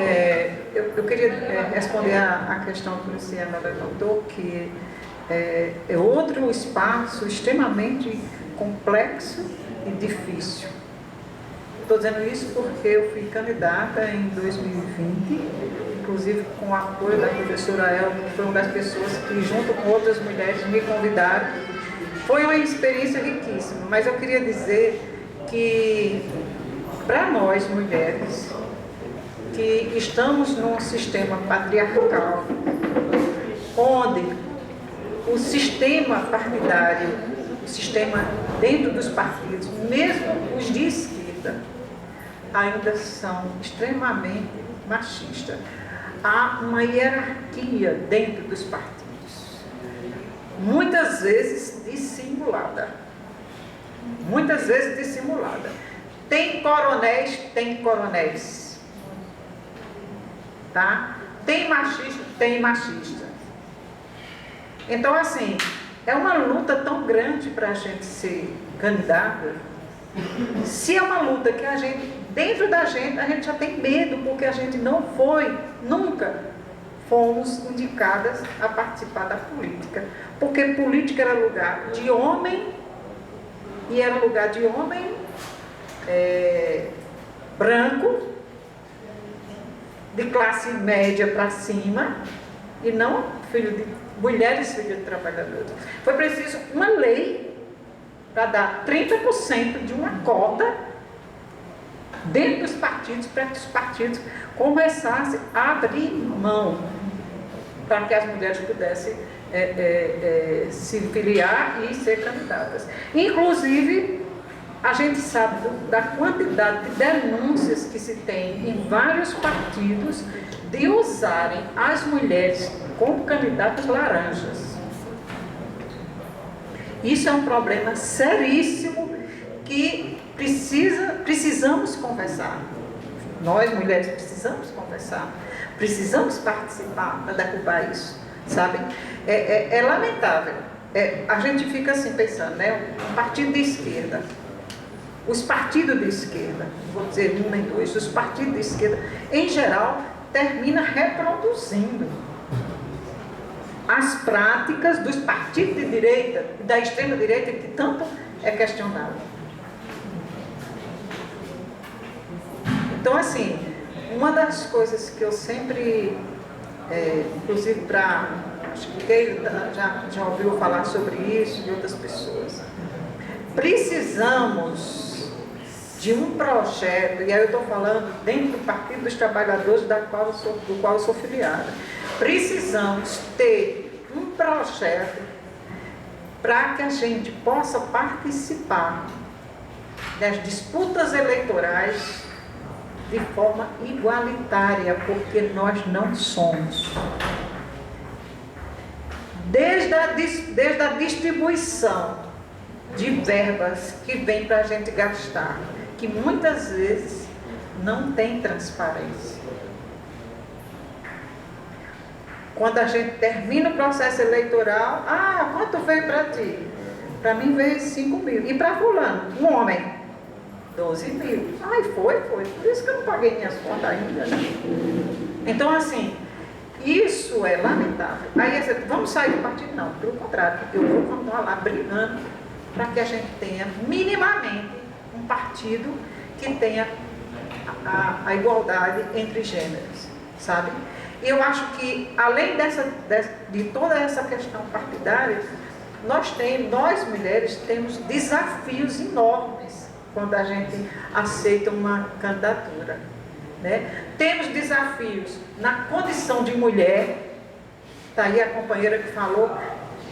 eu queria responder a questão que a Luciana levantou, que é outro espaço extremamente complexo e difícil. Estou dizendo isso porque eu fui candidata em 2020, inclusive com o apoio da professora Elma, que foi uma das pessoas que, junto com outras mulheres, me convidaram. Foi uma experiência riquíssima, mas eu queria dizer que, para nós, mulheres, que estamos num sistema patriarcal, onde o sistema partidário, o sistema dentro dos partidos, mesmo os de esquerda, ainda são extremamente machistas. Há uma hierarquia dentro dos partidos, muitas vezes dissimulada. Muitas vezes dissimulada. Tem coronéis. Tá? Tem machista. Então, assim, é uma luta tão grande para a gente ser candidata. Se é uma luta que a gente, dentro da gente, a gente já tem medo, porque a gente nunca fomos indicadas a participar da política. Porque política era lugar de homem, e era lugar de homem branco, de classe média para cima, e não mulheres filhas de trabalhadores. Foi preciso uma lei para dar 30% de uma cota dentro dos partidos, para que os partidos começassem a abrir mão, para que as mulheres pudessem se filiar e ser candidatas. Inclusive, a gente sabe da quantidade de denúncias que se tem em vários partidos de usarem as mulheres como candidatas laranjas. Isso é um problema seríssimo que precisamos conversar. Nós, mulheres, precisamos conversar. Precisamos participar para derrubar isso, sabe? É lamentável. A gente fica assim pensando, né? Um partido de esquerda. Os partidos de esquerda, vou dizer um nem dois, os partidos de esquerda, em geral, termina reproduzindo as práticas dos partidos de direita e da extrema-direita, que tanto é questionado. Então, assim, uma das coisas que eu sempre, inclusive acho que ele já ouviu falar sobre isso e outras pessoas, precisamos de um projeto, e aí eu estou falando dentro do Partido dos Trabalhadores, do qual eu sou filiada. Precisamos ter um projeto para que a gente possa participar das disputas eleitorais de forma igualitária, porque nós não somos. Desde a distribuição de verbas que vem para a gente gastar, que muitas vezes não tem transparência. Quando a gente termina o processo eleitoral, quanto veio para ti? Para mim veio 5 mil. E para fulano, um homem, 12 mil. Foi. Por isso que eu não paguei minhas contas ainda, né? Então, assim, isso é lamentável. Aí, vamos sair do partido? Não, pelo contrário. Eu vou continuar lá brigando para que a gente tenha minimamente um partido que tenha a igualdade entre gêneros, sabe? Eu acho que, além de toda essa questão partidária, nós mulheres temos desafios enormes quando a gente aceita uma candidatura, né? Temos desafios na condição de mulher. Está aí a companheira que falou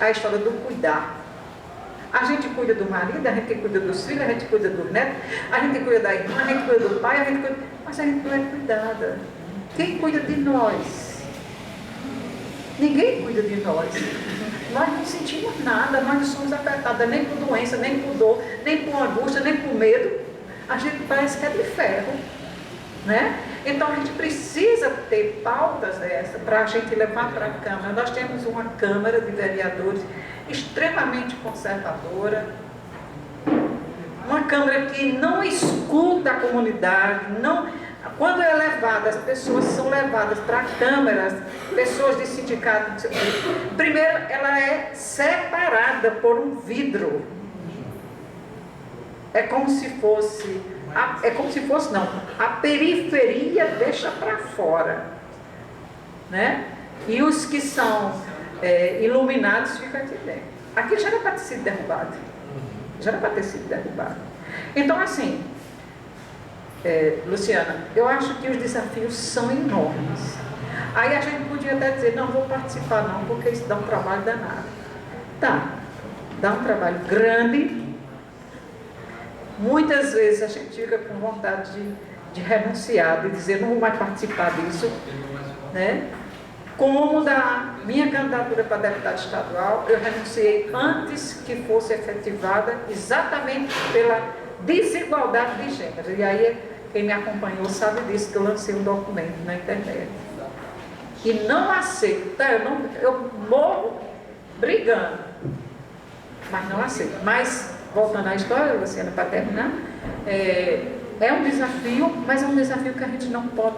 a história do cuidar. A gente cuida do marido, a gente cuida dos filhos, a gente cuida do neto, a gente cuida da irmã, a gente cuida do pai, mas a gente não é cuidada. Quem cuida de nós? Ninguém cuida de nós. Nós não sentimos nada, nós não somos afetadas nem por doença, nem por dor, nem por angústia, nem por medo. A gente parece que é de ferro. né? Então a gente precisa ter pautas dessa para a gente levar para a Câmara. Nós temos uma Câmara de Vereadores extremamente conservadora, uma Câmara que não escuta a comunidade, não, quando é levada, as pessoas são levadas para câmaras, pessoas de sindicato, primeiro ela é separada por um vidro. É como se fosse não, a periferia deixa para fora, né? E os que são iluminados ficam aqui dentro. Aqui já era para ter sido derrubado. Já era para ter sido derrubado. Então, assim, Luciana, eu acho que os desafios são enormes. Aí a gente podia até dizer, não vou participar não, porque isso dá um trabalho danado. Tá, dá um trabalho grande. Muitas vezes a gente fica com vontade de renunciar, de dizer, não vou mais participar disso, né? Como da minha candidatura para deputada estadual, eu renunciei antes que fosse efetivada exatamente pela desigualdade de gênero. E aí, quem me acompanhou sabe disso, que eu lancei um documento na internet. E não aceito, tá? Eu morro brigando, mas não aceito. Mas, voltando à história, Luciana, para terminar, é um desafio, mas é um desafio que a gente não pode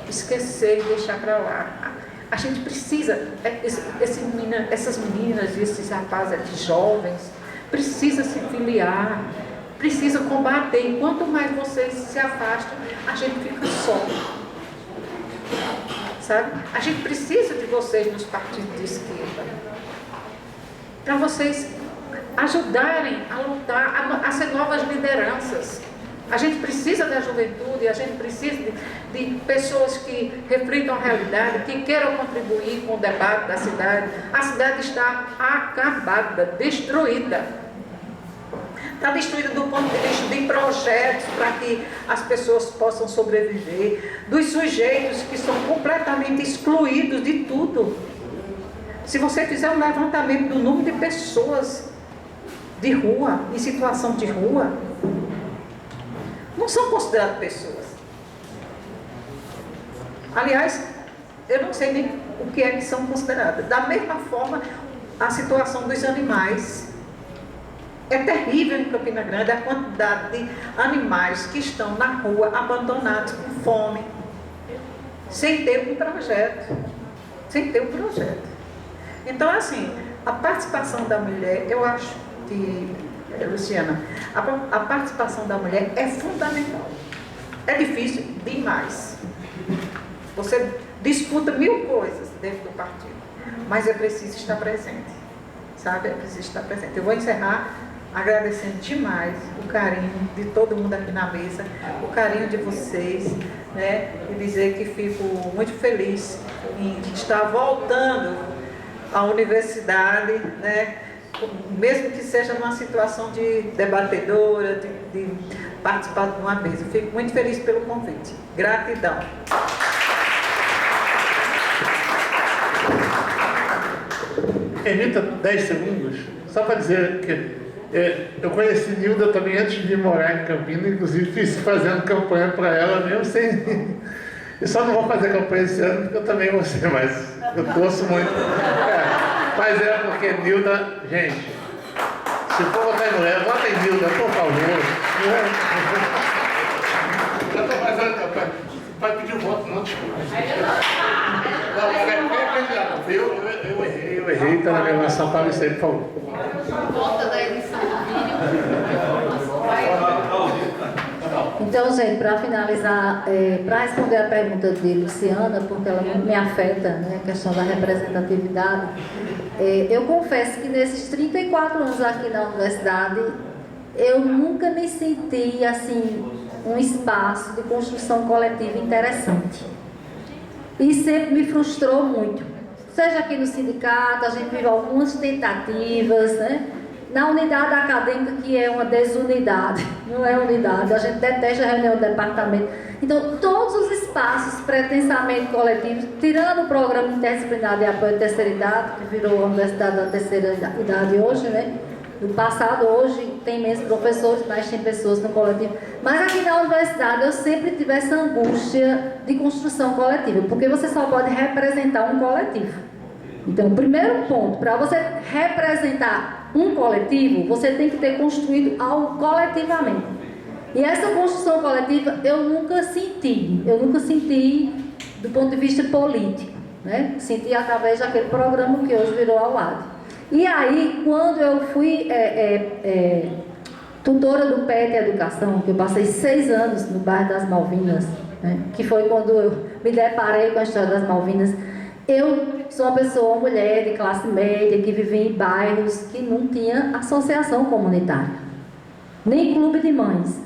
esquecer e deixar para lá. A gente precisa, essas meninas e esses rapazes aqui jovens, precisa se filiar, precisa combater. E quanto mais vocês se afastam, a gente fica só. Sabe? A gente precisa de vocês nos partidos de esquerda, para vocês ajudarem a lutar, a ser novas lideranças. A gente precisa da juventude, a gente precisa de pessoas que reflitam a realidade, que queiram contribuir com o debate da cidade. A cidade está acabada, destruída. Está destruída do ponto de vista de projetos para que as pessoas possam sobreviver, dos sujeitos que são completamente excluídos de tudo. Se você fizer um levantamento do número de pessoas de rua, em situação de rua, não são consideradas pessoas. Aliás, eu não sei nem o que é que são consideradas. Da mesma forma, a situação dos animais é terrível em Campina Grande, a quantidade de animais que estão na rua, abandonados com fome, sem ter um projeto. Sem ter um projeto. Então, assim, a participação da mulher, eu acho que, Luciana, a participação da mulher é fundamental. É difícil demais. Você disputa 1000 coisas dentro do partido, mas é preciso estar presente, sabe? É preciso estar presente. Eu vou encerrar agradecendo demais o carinho de todo mundo aqui na mesa, o carinho de vocês, né? E dizer que fico muito feliz em estar voltando à universidade, né? Mesmo que seja numa situação de debatedora, de participar de uma mesa. Fico muito feliz pelo convite. Gratidão. Permita 10 segundos, só para dizer que eu conheci Nilda também antes de morar em Campinas, inclusive fiz fazendo campanha para ela mesmo sem... Eu só não vou fazer campanha esse ano porque eu também vou ser, mas eu torço muito. Mas é porque Nilda, gente, se for votar em mulher, vota em Nilda, por favor. Eu estou fazendo campanha. Vai pedir voto, não, desculpa. Eu errei, está na gravação, para isso aí, por favor. Volta da edição do Então, gente, para finalizar, para responder a pergunta de Luciana, porque ela me afeta, né, a questão da representatividade, eu confesso que nesses 34 anos aqui na universidade, eu nunca me senti, assim, um espaço de construção coletiva interessante. E sempre me frustrou muito. Seja aqui no sindicato, a gente vive algumas tentativas, né? Na unidade acadêmica, que é uma desunidade, não é unidade, a gente detesta a reunião do departamento. Então, todos os espaços pretensamente coletivos, tirando o programa interdisciplinar de apoio à terceira idade, que virou a Universidade da Terceira Idade hoje, né? No passado, hoje, tem menos professores, mas tem pessoas no coletivo. Mas aqui na universidade eu sempre tive essa angústia de construção coletiva, porque você só pode representar um coletivo. Então, o primeiro ponto, para você representar um coletivo, você tem que ter construído algo coletivamente. E essa construção coletiva eu nunca senti do ponto de vista político, né? Senti através daquele programa que hoje virou a UAD. E aí, quando eu fui tutora do PET Educação, que eu passei 6 anos no bairro das Malvinas, né? Que foi quando eu me deparei com a história das Malvinas. Eu sou uma pessoa, uma mulher de classe média, que vivia em bairros que não tinha associação comunitária, nem clube de mães.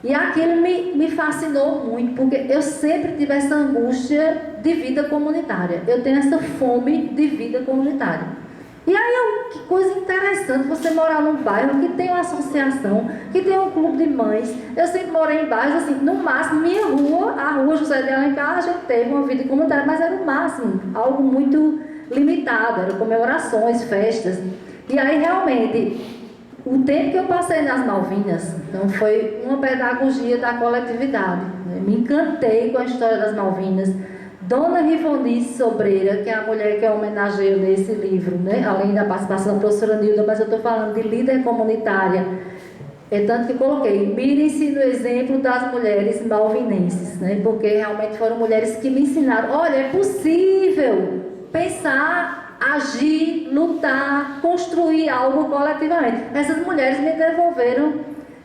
E aquilo me fascinou muito, porque eu sempre tive essa angústia de vida comunitária. Eu tenho essa fome de vida comunitária. E aí, que coisa interessante você morar num bairro que tem uma associação, que tem um clube de mães. Eu sempre morei em bairros, assim, no máximo, minha rua, a rua José de Alencar, a gente teve uma vida comunitária, mas era o máximo, algo muito limitado, eram comemorações, festas. E aí, realmente, o tempo que eu passei nas Malvinas, então, foi uma pedagogia da coletividade. Né? Me encantei com a história das Malvinas. Dona Rivonice Sobreira, que é a mulher que eu homenageio nesse livro, né? Além da participação da professora Nilda, mas eu estou falando de líder comunitária. É tanto que coloquei, mirem-se no exemplo das mulheres malvinenses, né? Porque realmente foram mulheres que me ensinaram, olha, é possível pensar, agir, lutar, construir algo coletivamente. Essas mulheres me devolveram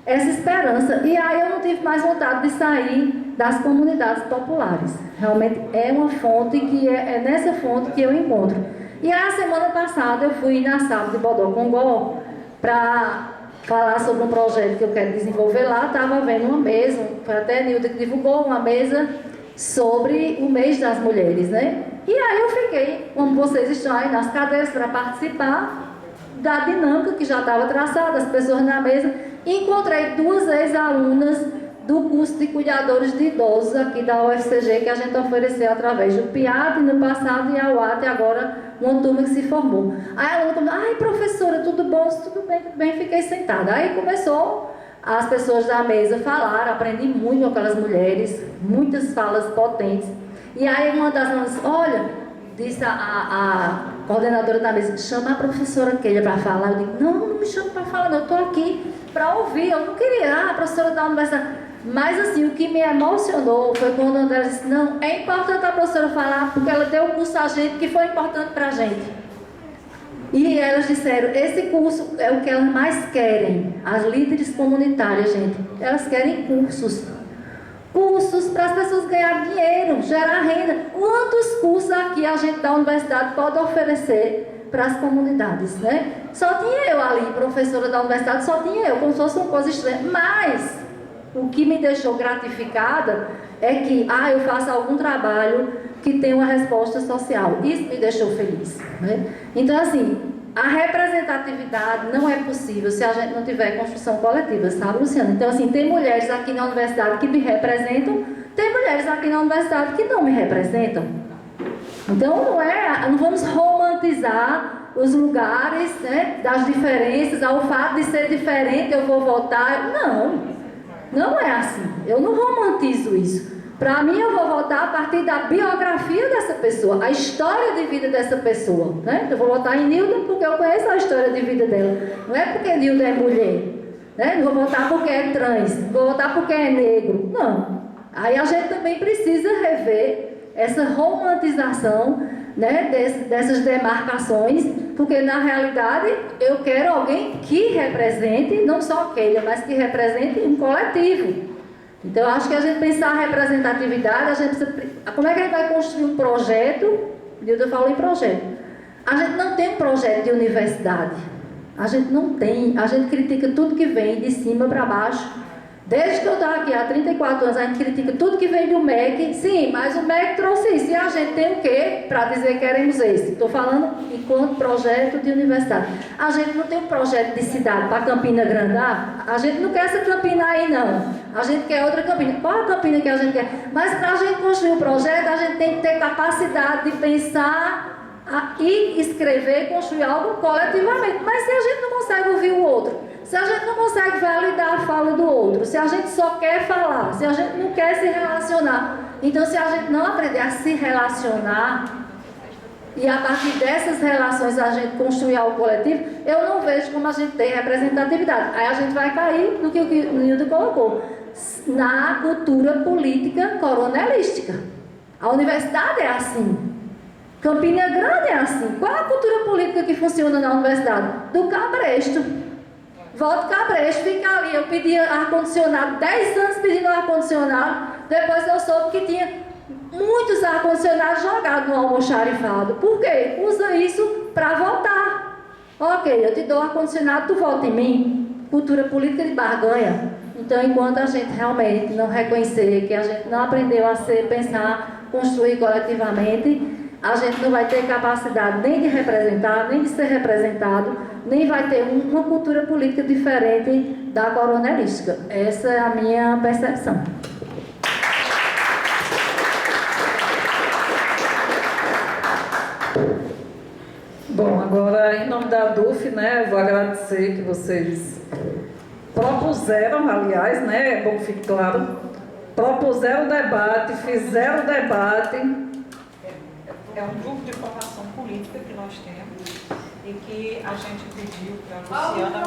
essa esperança. E aí eu não tive mais vontade de sair das comunidades populares. Realmente é uma fonte que é nessa fonte que eu encontro. E aí, a semana passada eu fui na SAP de Bodocongó para falar sobre um projeto que eu quero desenvolver lá. Estava vendo uma mesa, foi até a Nilda que divulgou uma mesa sobre o mês das mulheres, né? E aí eu fiquei, como vocês estão aí nas cadeiras, para participar da dinâmica que já estava traçada, as pessoas na mesa. E encontrei 2 ex-alunas do curso de cuidadores de idosos aqui da UFCG, que a gente ofereceu através do PIAT no passado e a UAT agora uma turma que se formou. Aí a aluna começou, ai professora, tudo bom? Tudo bem, fiquei sentada. Aí começou as pessoas da mesa falar, aprendi muito com aquelas mulheres, muitas falas potentes. E aí uma das alunas, olha, disse a coordenadora da mesa, chama a professora Keila para falar. Eu digo, não me chama para falar, não, eu estou aqui para ouvir, eu não queria, a professora da universidade. Mas assim, o que me emocionou foi quando a André disse, não, é importante a professora falar, porque ela deu o curso a gente que foi importante para a gente. E elas disseram, esse curso é o que elas mais querem, as líderes comunitárias, gente. Elas querem cursos. Cursos para as pessoas ganharem dinheiro, gerar renda. Quantos cursos aqui a gente da universidade pode oferecer para as comunidades, né? Só tinha eu ali, professora da universidade, só tinha eu, como se fosse uma coisa estranha. Mas o que me deixou gratificada é que, eu faço algum trabalho que tem uma resposta social. Isso me deixou feliz, né? Então, assim, a representatividade não é possível se a gente não tiver construção coletiva, sabe, Luciana? Então, assim, tem mulheres aqui na universidade que me representam, tem mulheres aqui na universidade que não me representam. Então, não vamos romantizar os lugares, né, das diferenças, ao fato de ser diferente eu vou votar. Não é assim. Eu não romantizo isso. Para mim, eu vou votar a partir da biografia dessa pessoa, a história de vida dessa pessoa, né? Eu vou votar em Nilda porque eu conheço a história de vida dela. Não é porque Nilda é mulher, né? Não vou votar porque é trans, não vou votar porque é negro. Não. Aí a gente também precisa rever essa romantização, né, dessas demarcações, porque na realidade eu quero alguém que represente, não só Keila, mas que represente um coletivo. Então, eu acho que a gente pensar a representatividade, a gente precisa... Como é que a gente vai construir um projeto? Nilda falou em projeto. A gente não tem um projeto de universidade. A gente não tem. A gente critica tudo que vem de cima para baixo. Desde que eu estou aqui há 34 anos, a gente critica tudo que vem do MEC. Sim, mas o MEC trouxe isso. E a gente tem o quê para dizer que queremos esse? Estou falando enquanto projeto de universidade. A gente não tem um projeto de cidade para Campina Grande. A gente não quer essa Campina aí, não. A gente quer outra Campina. Qual a Campina que a gente quer? Mas para a gente construir um projeto, a gente tem que ter capacidade de pensar e escrever e construir algo coletivamente. Mas se a gente não consegue ouvir o outro, Se a gente não consegue validar a fala do outro, se a gente só quer falar, se a gente não quer se relacionar, então se a gente não aprender a se relacionar, e a partir dessas relações a gente construir algo coletivo, eu não vejo como a gente tem representatividade. Aí a gente vai cair no que o Nildo colocou, na cultura política coronelística. A universidade é assim. Campina Grande é assim. Qual é a cultura política que funciona na universidade? Do cabresto. Volta cabresto, fica ali. Eu pedi ar-condicionado, 10 anos pedindo ar-condicionado, depois eu soube que tinha muitos ar-condicionados jogados no almoxarifado. Por quê? Usa isso para votar. Ok, eu te dou ar-condicionado, tu vota em mim. Cultura política de barganha. Então, enquanto a gente realmente não reconhecer que a gente não aprendeu a pensar, construir coletivamente, a gente não vai ter capacidade nem de representar, nem de ser representado, nem vai ter uma cultura política diferente da coronelística. Essa é a minha percepção. Bom, agora em nome da DUF, né, eu vou agradecer que vocês propuseram, aliás, né, é bom que fique claro, propuseram o debate, fizeram o debate. É um grupo de formação política que nós temos e que a gente pediu para a Luciana.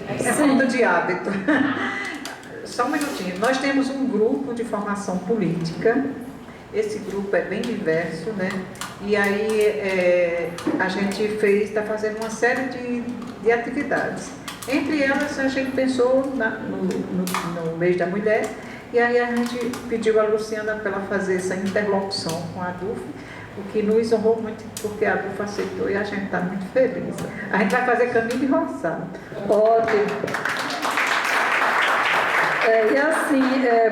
É falta de hábito. Só um minutinho. Nós temos um grupo de formação política. Esse grupo é bem diverso, né? E aí a gente está fazendo uma série de atividades. Entre elas, a gente pensou no mês da mulher, e aí a gente pediu a Luciana para ela fazer essa interlocução com a DUF, o que nos honrou muito, porque a DUF aceitou e a gente está muito feliz. A gente vai fazer caminho de roçado. Ótimo. E assim,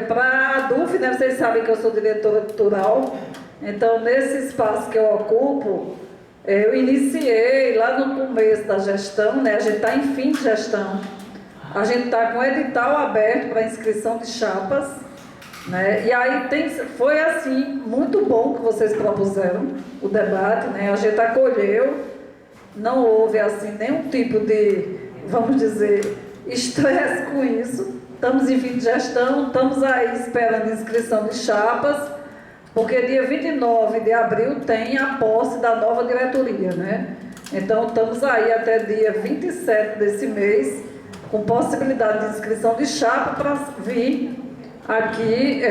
para a DUF, né, vocês sabem que eu sou diretora cultural, então nesse espaço que eu ocupo, eu iniciei lá no começo da gestão, né, a gente está em fim de gestão, a gente está com o edital aberto para inscrição de chapas, né, e aí foi assim, muito bom que vocês propuseram o debate, né, a gente acolheu, não houve assim nenhum tipo de, vamos dizer, estresse com isso. Estamos em fim de gestão, estamos aí esperando inscrição de chapas, porque dia 29 de abril tem a posse da nova diretoria, né? Então, estamos aí até dia 27 desse mês, com possibilidade de inscrição de chapa para vir aqui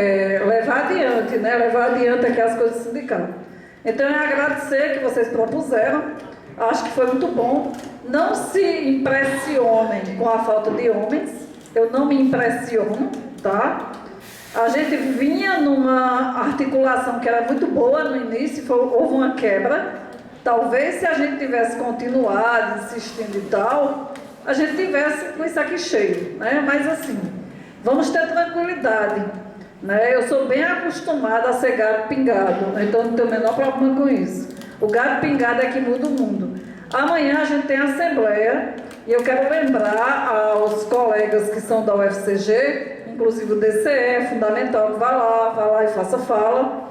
levar adiante, né? Levar adiante aqui as coisas do sindicato. Então, é agradecer que vocês propuseram, acho que foi muito bom. Não se impressionem com a falta de homens, eu não me impressiono, tá? A gente vinha numa articulação que era muito boa no início, houve uma quebra. Talvez se a gente tivesse continuado insistindo e tal, a gente tivesse com isso aqui cheio, né? Mas assim, vamos ter tranquilidade, né? Eu sou bem acostumada a ser gato pingado, então não tenho o menor problema com isso. O gato pingado é que muda o mundo. Amanhã a gente tem assembleia e eu quero lembrar aos colegas que são da UFCG, inclusive o DCE, é fundamental que vá lá e faça fala.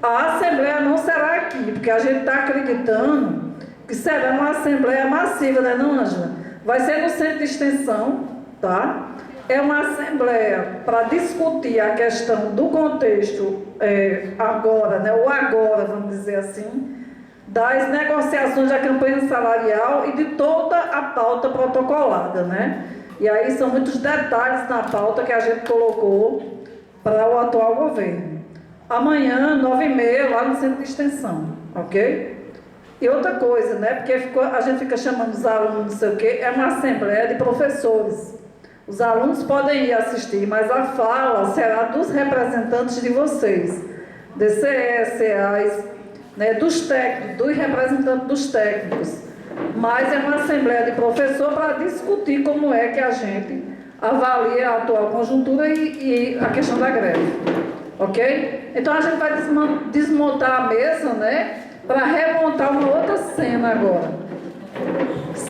A assembleia não será aqui, porque a gente está acreditando que será uma assembleia massiva, né, não, Ângela? Vai ser no centro de extensão, tá? É uma assembleia para discutir a questão do contexto agora, né, ou agora, vamos dizer assim, das negociações da campanha salarial e de toda a pauta protocolada, né? E aí são muitos detalhes na pauta que a gente colocou para o atual governo. Amanhã, 9h30, lá no centro de extensão, ok? E outra coisa, né? Porque a gente fica chamando os alunos, não sei o quê, é uma assembleia de professores. Os alunos podem ir assistir, mas a fala será dos representantes de vocês, DCE, CEAs, né, dos técnicos, dos representantes dos técnicos, mas é uma assembleia de professor para discutir como é que a gente avalia a atual conjuntura e a questão da greve, ok? Então a gente vai desmontar a mesa, né, para remontar uma outra cena agora.